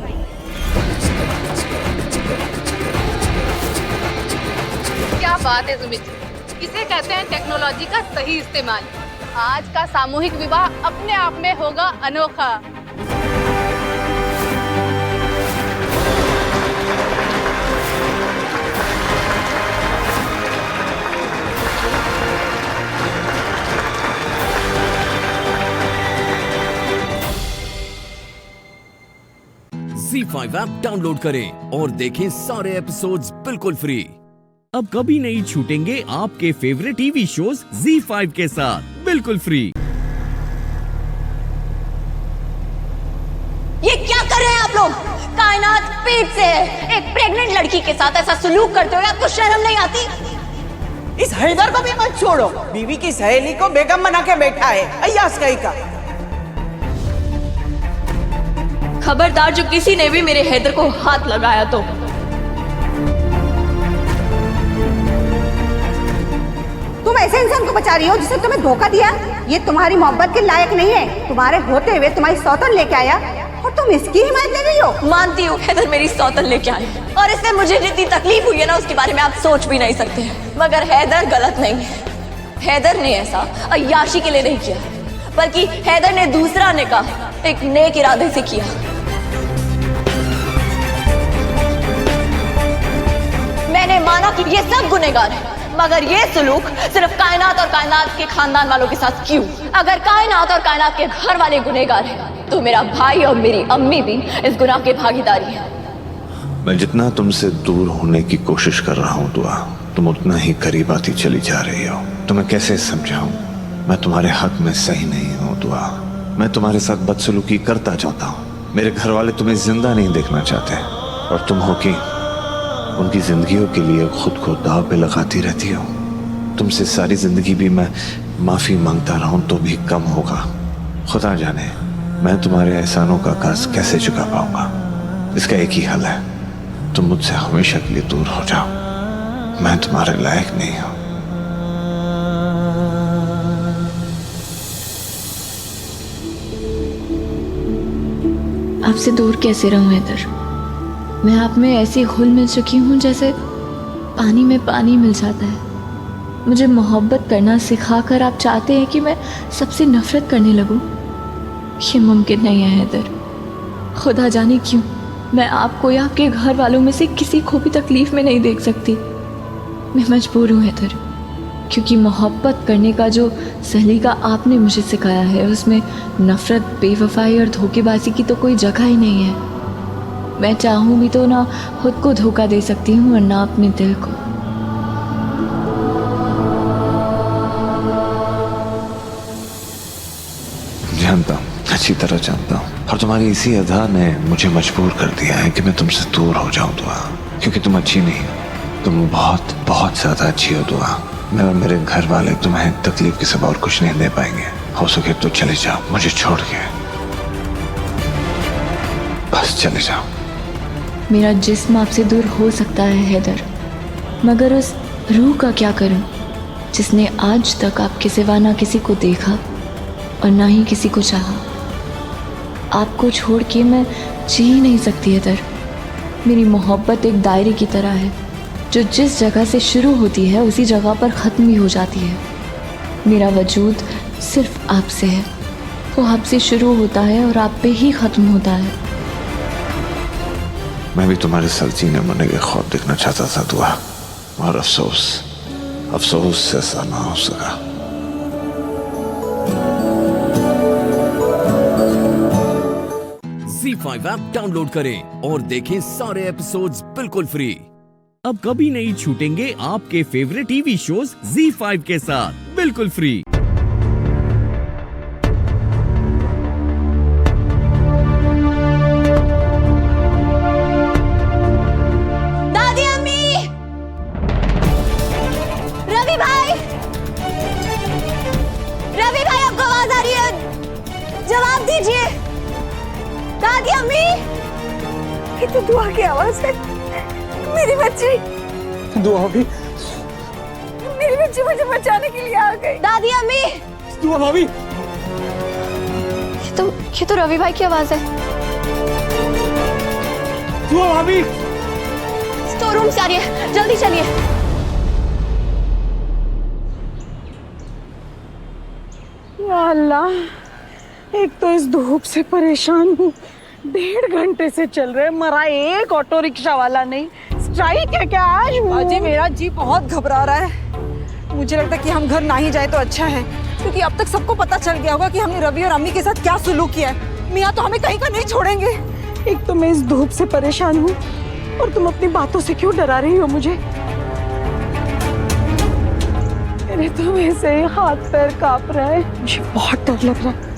क्या बात है सुमित, इसे कहते हैं टेक्नोलॉजी का सही इस्तेमाल। आज का सामूहिक विवाह अपने आप में होगा अनोखा। ZEE5 ऐप डाउनलोड करें और देखें सारे एपिसोड्स बिल्कुल फ्री। अब कभी नहीं छूटेंगे आपके फेवरेट टीवी शोज ZEE5 के साथ बिल्कुल फ्री। ये क्या कर रहे हैं आप लोग? कायनात पेट से है, एक प्रेग्नेंट लड़की के साथ ऐसा सलूक करते हो, आपको शर्म नहीं आती? इस हैदर को भी मत छोड़ो, बीवी की सहेली को बेगम बना के बैठा है, अय्यास कहीं का। खबरदार जो किसी ने भी मेरे हैदर को हाथ लगाया तो। तुम ऐसे इंसान को बचा रही हो जिसे तुम्हें धोखा दिया? ये तुम्हारी मोहब्बत के लायक नहीं है। तुम्हारे होते हुए तुम्हारी सौतन लेके आया और तुम इसकी हिमायत ले रही हो। मानती हूँ हैदर मेरी सौतन लेके आया और इससे मुझे जितनी तकलीफ हुई है ना उसके बारे में आप सोच भी नहीं सकते, मगर हैदर गलत नहीं है। हैदर ने ऐसा अय्याशी के लिए नहीं किया, बल्कि हैदर ने दूसरा निकाह एक नेक इरादे से किया। मैंने माना कि ये सब गुनहगार हैं, मगर ये सलूक सिर्फ कायनात और कायनात के खानदान वालों के साथ क्यों? अगर कायनात और कायनात के घर वाले गुनहगार हैं, तो मेरा भाई और मेरी अम्मी भी इस गुनाह के भागीदारी है। मैं जितना तुमसे दूर होने की कोशिश कर रहा हूँ दुआ, तुम उतना ही करीब आती चली जा रही हो। तुम्हें कैसे समझाऊं? मैं तुम्हारे हक में सही नहीं हूँ दुआ। मैं तुम्हारे साथ बदसलूकी करता जाता हूँ। मेरे घर वाले तुम्हें जिंदा नहीं देखना चाहते और तुम हो कि उनकी जिंदगियों के लिए खुद को दाव पे लगाती रहती हो। तुमसे सारी जिंदगी भी मैं माफी मांगता रहूं तो भी कम होगा। खुदा जाने मैं तुम्हारे एहसानों का कर्ज कैसे चुका पाऊंगा। इसका एक ही हल है, तुम मुझसे हमेशा के लिए दूर हो जाओ। मैं तुम्हारे लायक नहीं हूं। आपसे दूर कैसे रहूं हैदर? मैं आप में ऐसी घुल मिल चुकी हूँ जैसे पानी में पानी मिल जाता है। मुझे मोहब्बत करना सिखाकर आप चाहते हैं कि मैं सबसे नफरत करने लगूं। ये मुमकिन नहीं है हैदर। खुदा जाने क्यों मैं आपको या आपके घर वालों में से किसी को भी तकलीफ में नहीं देख सकती। मैं मजबूर हूँ हैदर, क्योंकि मोहब्बत करने का जो सलीका आपने मुझे सिखाया है उसमें नफरत, बेवफाई और धोखेबाजी की तो कोई जगह ही नहीं है। मैं चाहूँ भी तो ना खुद को धोखा दे सकती हूँ और ना अपने दिल को। जानता हूँ, अच्छी तरह जानता हूँ, और तुम्हारी इसी अदा ने मुझे मजबूर कर दिया है कि मैं तुमसे दूर हो जाऊं दुआ। क्योंकि तुम अच्छी नहीं हो, तुम बहुत बहुत ज्यादा अच्छी हो दुआ। मैं और मेरे घर वाले तुम्हें तकलीफ के सिवा और कुछ नहीं दे पाएंगे। हो सके तो चले जाओ मुझे छोड़ के, बस चले जाओ। मेरा जिस्म आपसे दूर हो सकता है हैदर, मगर उस रूह का क्या करूं जिसने आज तक आपके सिवा ना किसी को देखा और ना ही किसी को चाहा। आपको छोड़ के मैं जी ही नहीं सकती हैदर। मेरी मोहब्बत एक दायरे की तरह है जो जिस जगह से शुरू होती है उसी जगह पर ख़त्म भी हो जाती है। मेरा वजूद सिर्फ आपसे है, वो आपसे शुरू होता है और आप पे ही ख़त्म होता है। मैं भी तुम्हारे साथ जीने मरने के ख्वाब देखना चाहता था दुआ, और अफसोस से ऐसा ना हो सका। ZEE5 ऐप डाउनलोड करें और देखें सारे एपिसोड्स बिल्कुल फ्री। अब कभी नहीं छूटेंगे आपके फेवरेट टीवी शोज ZEE5 के साथ बिल्कुल फ्री। जवाब दीजिए दादी अम्मी। ये तो दुआ की आवाज है। मेरी बच्ची, दुआ भाभी, मेरी बच्ची मुझे बचाने के लिए आ गई। दादी, अम्मी। दुआ भाभी। ये तो रवि भाई की आवाज है। दुआ भाभी। स्टोर रूम से आ रही है, जल्दी चलिए। या अल्लाह, एक तो इस धूप से परेशान हूँ, 1.5 घंटे से चल रहे, मरा एक ऑटो रिक्शा वाला नहीं। स्ट्राइक है क्या आज? अजय, मेरा जी बहुत घबरा रहा है। मुझे लगता है कि हम घर ना ही जाए तो अच्छा है, क्योंकि अब तक सबको पता चल गया होगा कि हमने रवि और अम्मी के साथ क्या सुलूक किया है। मियाँ तो हमें कहीं का नहीं छोड़ेंगे। एक तो मैं इस धूप से परेशान हूँ और तुम अपनी बातों से क्यों डरा रही हो मुझे? मेरे तो वैसे ही हाथ पैर कांप रहा है, मुझे बहुत डर लग रहा है।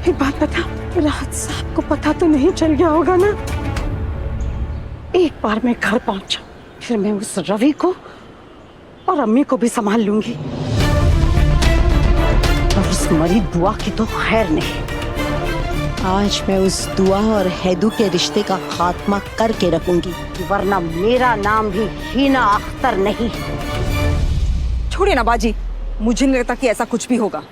एक बात बता, राहत साहब को पता तो नहीं चल गया होगा ना? एक बार मैं घर पहुंचा, फिर मैं उस रवि को और अम्मी को भी संभाल लूंगी। और उस मरी दुआ की तो खैर नहीं। आज मैं उस दुआ और हैदू के रिश्ते का खात्मा करके रखूंगी, वरना मेरा नाम भी हीना अख्तर नहीं। छोड़िए ना बाजी, मुझे नहीं लगता कि ऐसा कुछ भी होगा।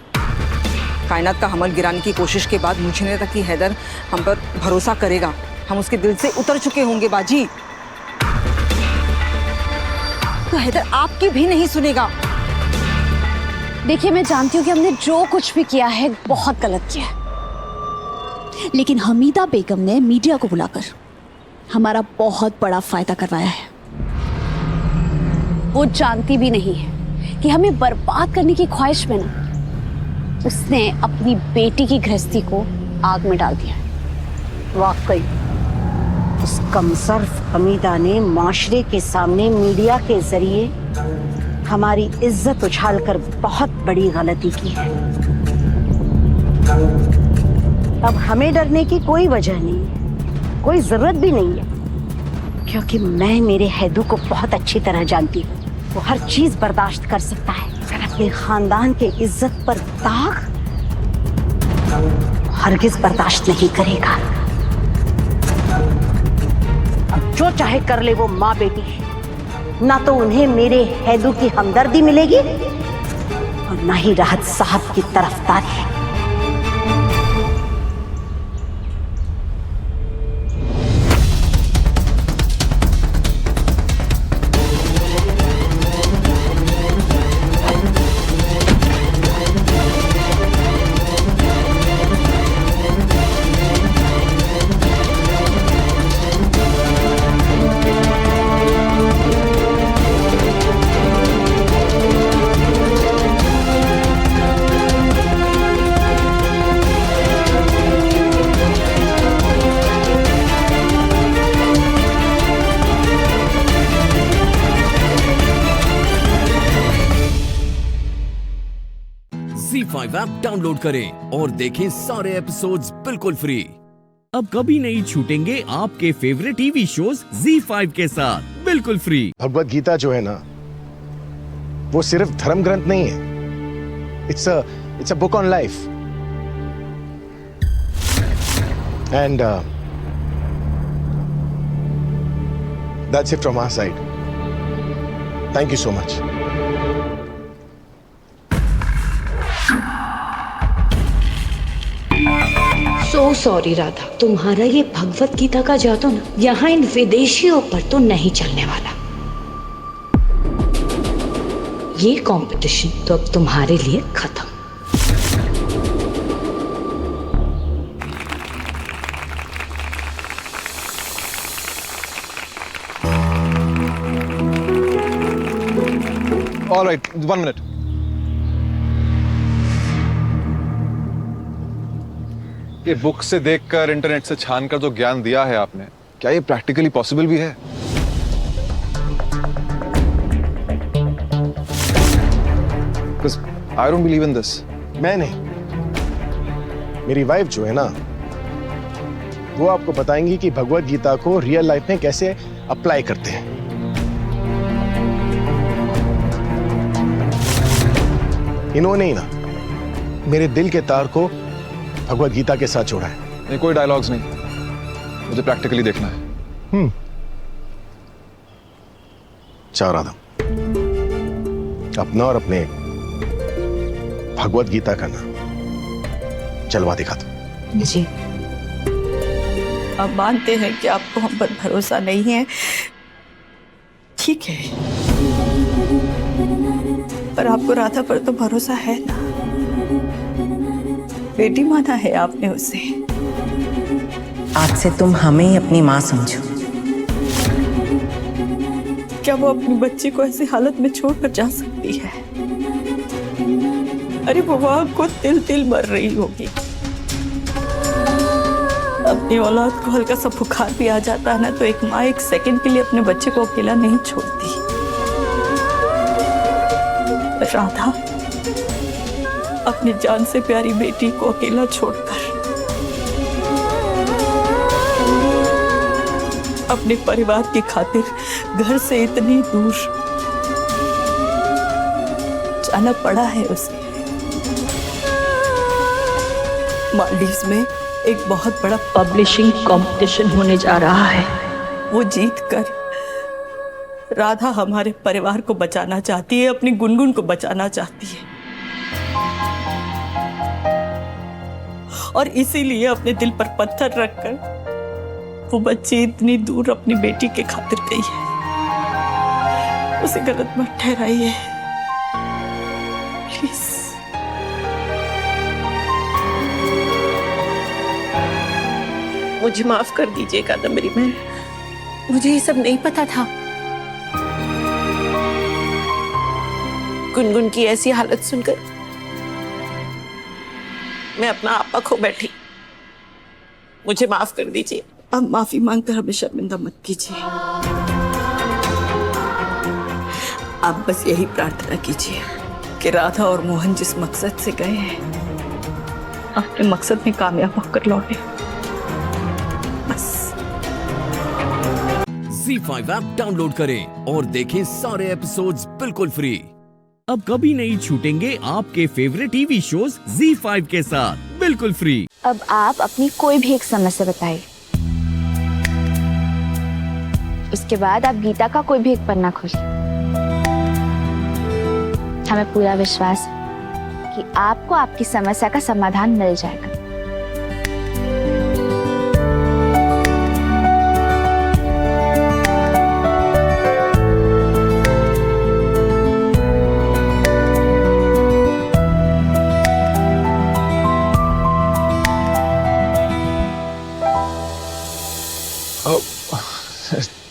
कायनात का हमल गिराने की कोशिश के बाद मुझे नहीं लगता कि हैदर हम पर भरोसा करेगा। हम उसके दिल से उतर चुके होंगे बाजी। तो हैदर आपकी भी नहीं सुनेगा। देखिए, मैं जानती हूँ कि हमने जो कुछ भी किया है बहुत गलत किया है, लेकिन हमीदा बेगम ने मीडिया को बुलाकर हमारा बहुत बड़ा फायदा करवाया है। वो जानती भी नहीं है कि हमें बर्बाद करने की ख्वाहिश में ना उसने अपनी बेटी की गृहस्थी को आग में डाल दिया। वाकई उस कमसर्फ हमीदा ने माशरे के सामने मीडिया के जरिए हमारी इज्जत उछालकर बहुत बड़ी गलती की है। अब हमें डरने की कोई वजह नहीं है, कोई जरूरत भी नहीं है, क्योंकि मैं मेरे हैदू को बहुत अच्छी तरह जानती हूँ। वो हर चीज बर्दाश्त कर सकता है, पर अपने खानदान के इज्जत पर दाग हरगिज बर्दाश्त नहीं करेगा। अब जो चाहे कर ले वो माँ बेटी है, ना तो उन्हें मेरे हैदू की हमदर्दी मिलेगी और ना ही राहत साहब की तरफदारी। Z5 ऐप डाउनलोड करें और देखें सारे एपिसोड्स बिल्कुल फ्री। अब कभी नहीं छूटेंगे आपके फेवरेट टीवी शोज Z5 के साथ बिल्कुल फ्री। भगवत गीता जो है ना, वो सिर्फ धर्म ग्रंथ नहीं है। It's a book on life. And that's it from our side. Thank you so much. So sorry Radha, तुम्हारा ये भगवत गीता का जादू ना यहाँ इन विदेशियों पर तो नहीं चलने वाला। ये कंपटीशन तो अब तुम्हारे लिए खत्म। All right, 1 minute. ये बुक से देखकर, इंटरनेट से छानकर जो ज्ञान दिया है आपने, क्या ये प्रैक्टिकली पॉसिबल भी है? Because I don't believe in this. मैं नहीं, मेरी वाइफ जो है ना, वो आपको बताएंगी कि भगवत गीता को रियल लाइफ में कैसे अप्लाई करते हैं। इन्होंने ही ना मेरे दिल के तार को भगवत गीता के साथ जोड़ा है। नहीं, कोई डायलॉग्स नहीं, मुझे प्रैक्टिकली देखना है। चार आदम, अपना और अपने भगवत गीता का नाम जलवा दिखा दो। जी। अब मानते हैं कि आपको हम पर भरोसा नहीं है, ठीक है, पर आपको राधा पर तो भरोसा है ना। बेटी माना है आपने उसे। आज से तुम हमें ही अपनी माँ समझो। क्या वो अपनी बच्ची को ऐसी हालत में छोड़कर जा सकती है? अरे वो वहां को तिल तिल मर रही होगी। अपनी औलाद को हल्का सा बुखार भी आ जाता है ना, तो एक माँ एक सेकंड के लिए अपने बच्चे को अकेला नहीं छोड़ती। राधा अपनी जान से प्यारी बेटी को अकेला छोड़कर अपने परिवार की खातिर घर से इतनी दूर जाना पड़ा है उसे। मालदीव्स में एक बहुत बड़ा पब्लिशिंग कंपटीशन होने जा रहा है। वो जीत कर राधा हमारे परिवार को बचाना चाहती है, अपनी गुनगुन को बचाना चाहती है, और इसीलिए अपने दिल पर पत्थर रखकर वो बच्ची इतनी दूर अपनी बेटी के खातिर गई है। उसे गलत मत ठहराइए प्लीज। मुझे माफ कर दीजिए कादम्बरी मैम, मुझे ये सब नहीं पता था। गुनगुन की ऐसी हालत सुनकर मैं अपना आपा खो बैठी। मुझे माफ कर दीजिए। अब माफी मांगकर हमें शर्मिंदा मत कीजिए। आप बस यही प्रार्थना कीजिए कि राधा और मोहन जिस मकसद से गए हैं अपने मकसद में कामयाब होकर लौटे। बस। ZEE5 ऐप डाउनलोड करें और देखें सारे एपिसोड्स बिल्कुल फ्री। अब कभी नहीं छूटेंगे आपके फेवरेट टीवी शोज ZEE5 के साथ बिल्कुल फ्री। अब आप अपनी कोई भी एक समस्या बताइए, उसके बाद आप गीता का कोई भी एक पन्ना खोलिए। हमें पूरा विश्वास है कि आपको आपकी समस्या का समाधान मिल जाएगा।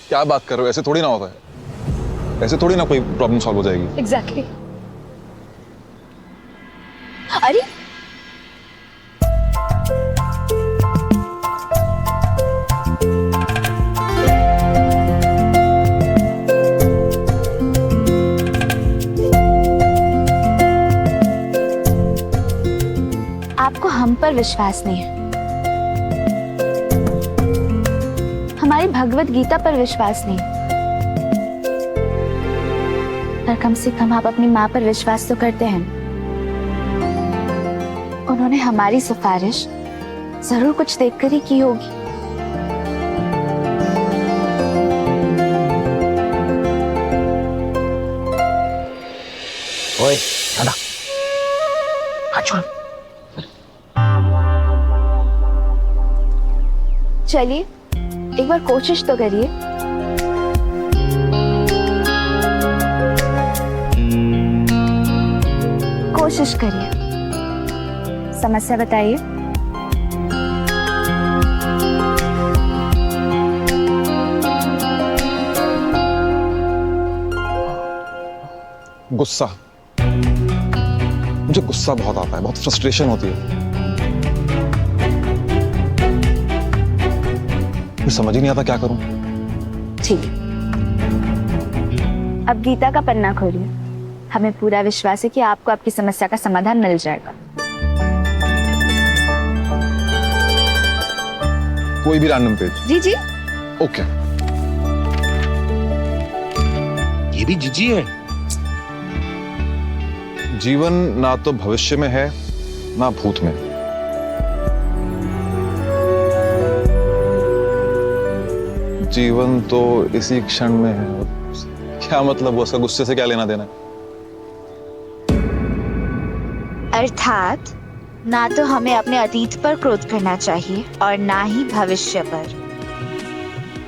क्या बात कर रहे हो? ऐसे थोड़ी ना होता है, ऐसे थोड़ी ना कोई प्रॉब्लम सॉल्व हो जाएगी। एग्जैक्टली। अरे आपको हम पर विश्वास नहीं है, हमारी भगवत गीता पर विश्वास नहीं, पर कम से कम आप अपनी माँ पर विश्वास तो करते हैं। उन्होंने हमारी सिफारिश जरूर कुछ देखकर ही की होगी। ओए दादा, हाथ छोड़। चलिए एक बार कोशिश तो करिए। कोशिश करिए, समस्या बताइए। गुस्सा, मुझे गुस्सा बहुत आता है, बहुत फ्रस्ट्रेशन होती है। मैं समझ ही नहीं आता क्या करूं। ठीक, अब गीता का पन्ना खोलिए। हमें पूरा विश्वास है कि आपको आपकी समस्या का समाधान मिल जाएगा। कोई भी रैंडम पेज? जी जी। ओके। ये भी जीजी है। जीवन ना तो भविष्य में है ना भूत में। जीवन तो इसी क्षण में है। क्या मतलब, वो उसका गुस्से से क्या लेना देना है? अर्थात ना तो हमें अपने अतीत पर क्रोध करना चाहिए और ना ही भविष्य पर,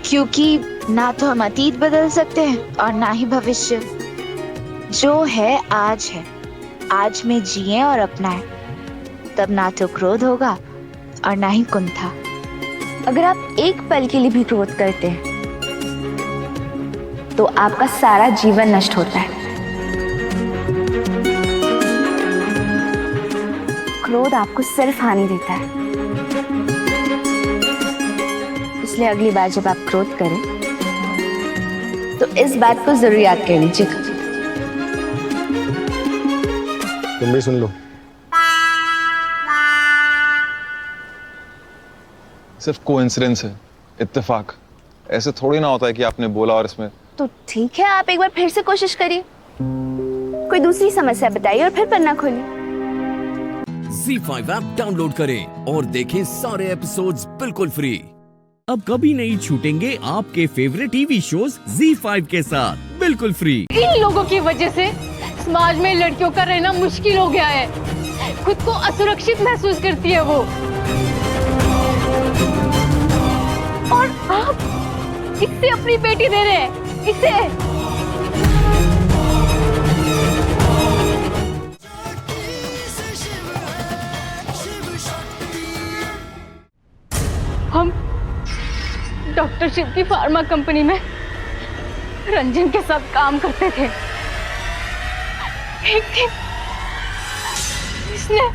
क्योंकि ना तो हम अतीत बदल सकते हैं और ना ही भविष्य। जो है, आज में जिए और अपनाएं, तब ना तो क्रोध होगा और ना ही कुंठा। अगर आप एक पल के लिए भी क्रोध करते हैं तो आपका सारा जीवन नष्ट होता है। क्रोध आपको सिर्फ हानि देता है। इसलिए अगली बार जब आप क्रोध करें तो इस बात को जरूर याद कर लीजिएगा। तुम भी सुन लो। सिर्फ कोइंसिडेंस है, इत्तेफाक। ऐसे थोड़ी ना होता है कि आपने बोला और इसमें। तो ठीक है, आप एक बार फिर से कोशिश करिए। कोई दूसरी समस्या बताइए और फिर पन्ना खोलिए। ZEE5 ऐप डाउनलोड करें और देखें सारे एपिसोड्स बिल्कुल फ्री। अब कभी नहीं छूटेंगे आपके फेवरेट टीवी शोज ZEE5 के साथ बिल्कुल फ्री। इन लोगों की वजह से समाज में लड़कियों का रहना मुश्किल हो गया है। खुद को असुरक्षित महसूस करती है वो। और आप इससे अपनी बेटी दे रहे हैं, इसे। हम डॉक्टर शिव की फार्मा कंपनी में रंजन के साथ काम करते थे। एक दिन इसने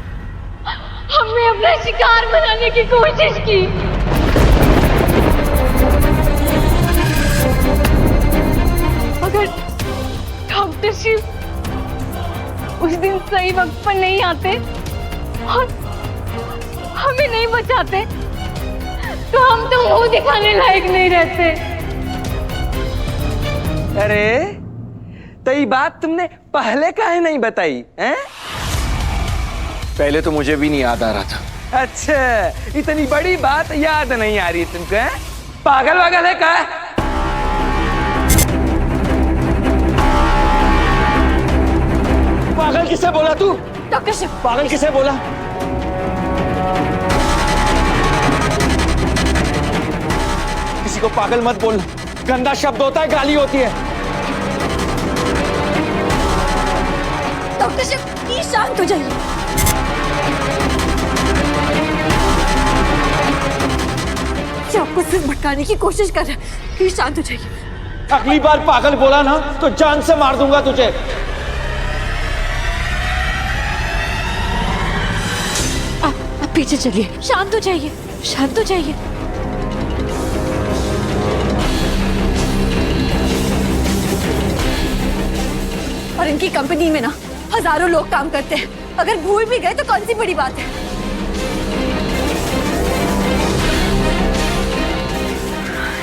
हमें अपना शिकार बनाने की कोशिश की। अगर डॉक्टर शिव उस दिन सही वक्त पर नहीं आते और हमें नहीं बचाते तो हम तो मुंह दिखाने लायक नहीं रहते। अरे तो ये बात तुमने पहले काहे नहीं बताई हैं? पहले तो मुझे भी नहीं याद आ रहा था। अच्छा, इतनी बड़ी बात याद नहीं आ रही तुमको हैं? पागल वागल है क्या? पागल किसे बोला तू? डॉक्टर शिव। पागल किसे बोला? किसी को पागल मत बोल, गंदा शब्द होता है, गाली होती है। डॉक्टर शिव, प्लीज शांत हो जाइए। आपको सिर्फ भटकाने की कोशिश कर रहा है, प्लीज शांत हो जाइए। अगली बार पागल बोला ना तो जान से मार दूंगा तुझे। आप पीछे चलिए, शांत हो जाइए, शांत हो जाइए। और इनकी कंपनी में ना हजारों लोग काम करते हैं। अगर भूल भी गए तो कौन सी बड़ी बात है।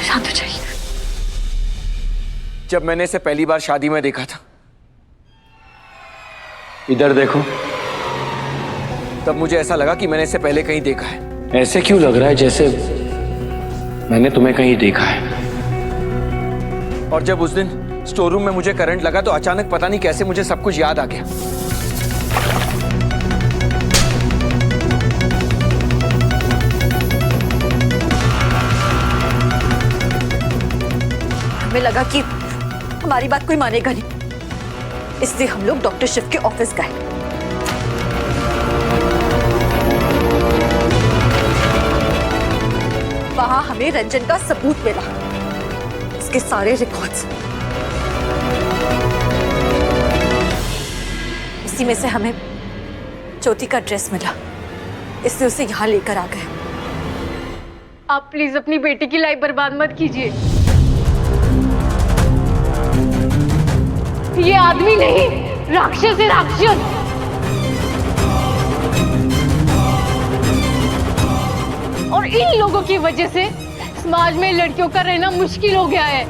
शांत हो जाइए। जब मैंने इसे पहली बार शादी में देखा था, इधर देखो, तब मुझे ऐसा लगा कि मैंने इसे पहले कहीं देखा है। ऐसे क्यों लग रहा है जैसे मैंने तुम्हें कहीं देखा है? और जब उस दिन स्टोर रूम में मुझे करंट लगा तो अचानक पता नहीं कैसे मुझे सब कुछ याद आ गया। हमें लगा कि हमारी बात कोई मानेगा नहीं, इसलिए हम लोग डॉक्टर शिव के ऑफिस गए। वहां हमें रंजन का सबूत मिला, उसके सारे रिकॉर्ड्स। उसी में से हमें ज्योति का ड्रेस मिला, इसलिए उसे यहाँ लेकर आ गए। आप प्लीज अपनी बेटी की लाइफ बर्बाद मत कीजिए। ये आदमी नहीं, राक्षस है, राक्षस। और इन लोगों की वजह से समाज में लड़कियों का रहना मुश्किल हो गया है।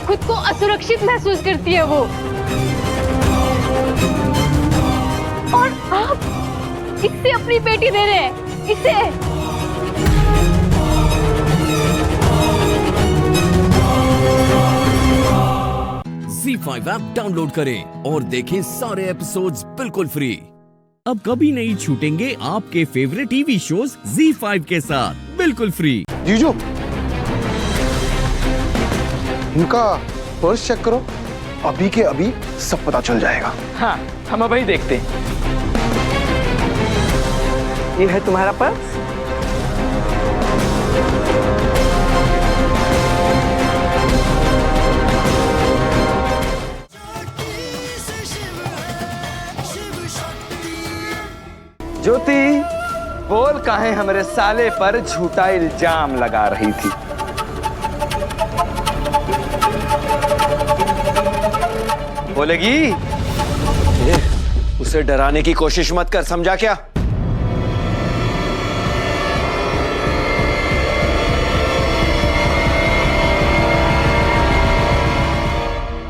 खुद को असुरक्षित महसूस करती है वो। और आप इससे अपनी बेटी दे रहे हैं, इसे। ZEE5 ऐप डाउनलोड करें और देखें सारे एपिसोड्स बिल्कुल फ्री। अब कभी नहीं छूटेंगे आपके फेवरेट टीवी शोज ZEE5 के साथ बिल्कुल फ्री। जीजू, इनका पर्स चेक करो, अभी के अभी सब पता चल जाएगा। हाँ, हम अभी देखते हैं। ये है तुम्हारा पर्स? ज्योति, बोल काहे हमारे साले पर झूठा इल्जाम लगा रही थी? बोलेगी? उसे डराने की कोशिश मत कर, समझा क्या?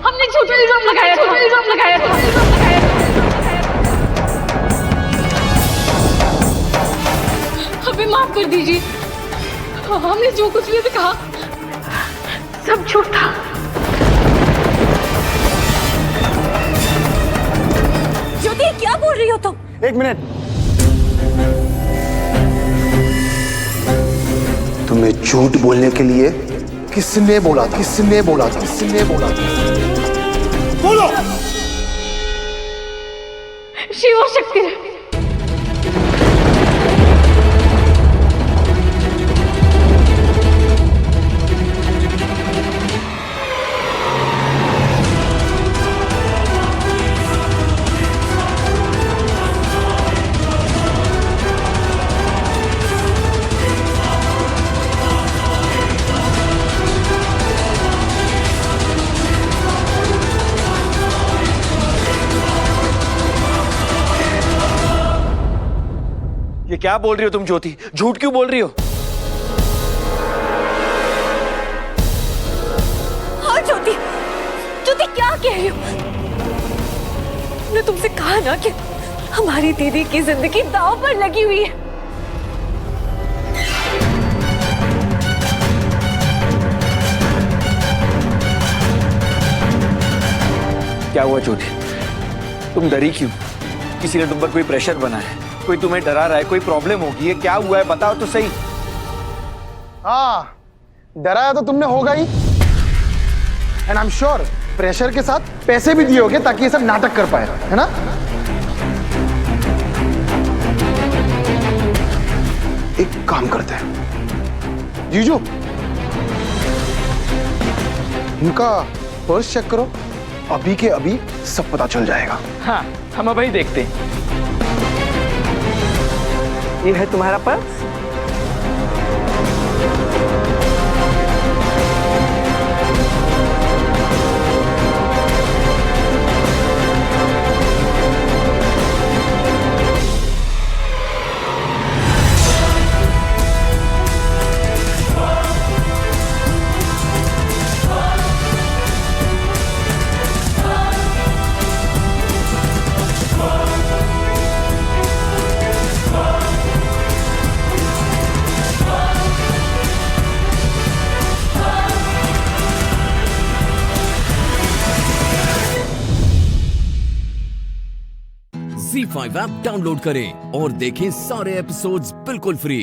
हमने झूठा इल्जाम लगाया था। हमें माफ कर दीजिए, हमने जो कुछ भी कहा सब झूठ था। ज्योति, क्या बोल रही हो तुम? एक मिनट, तुम्हें झूठ बोलने के लिए किसने बोला था? किसने बोला था? किसने बोला था? बोलो। शिव शक्ति। ये क्या बोल रही हो तुम ज्योति? झूठ क्यों बोल रही हो? हाँ ज्योति, ज्योति क्या कह रही हो? मैंने तुमसे कहा ना कि हमारी दीदी की जिंदगी दांव पर लगी हुई है। क्या हुआ ज्योति? तुम डरी क्यों? किसी ने तुम पर कोई प्रेशर बनाया है? कोई तुम्हें डरा रहा है? कोई प्रॉब्लम होगी? ये क्या हुआ है, बताओ तो सही। हाँ, डराया तो तुमने होगा ही। And I am sure pressure के साथ पैसे भी दिए होगे ताकि ये सब नाटक कर पाए, है ना? एक काम करते हैं, जीजू, इनका पर्स चेक करो, अभी के अभी सब पता चल जाएगा। हाँ, हम अभी देखते हैं। ये है तुम्हारा पर्स? ZEE5 ऐप डाउनलोड करें और देखें सारे एपिसोड्स बिल्कुल फ्री।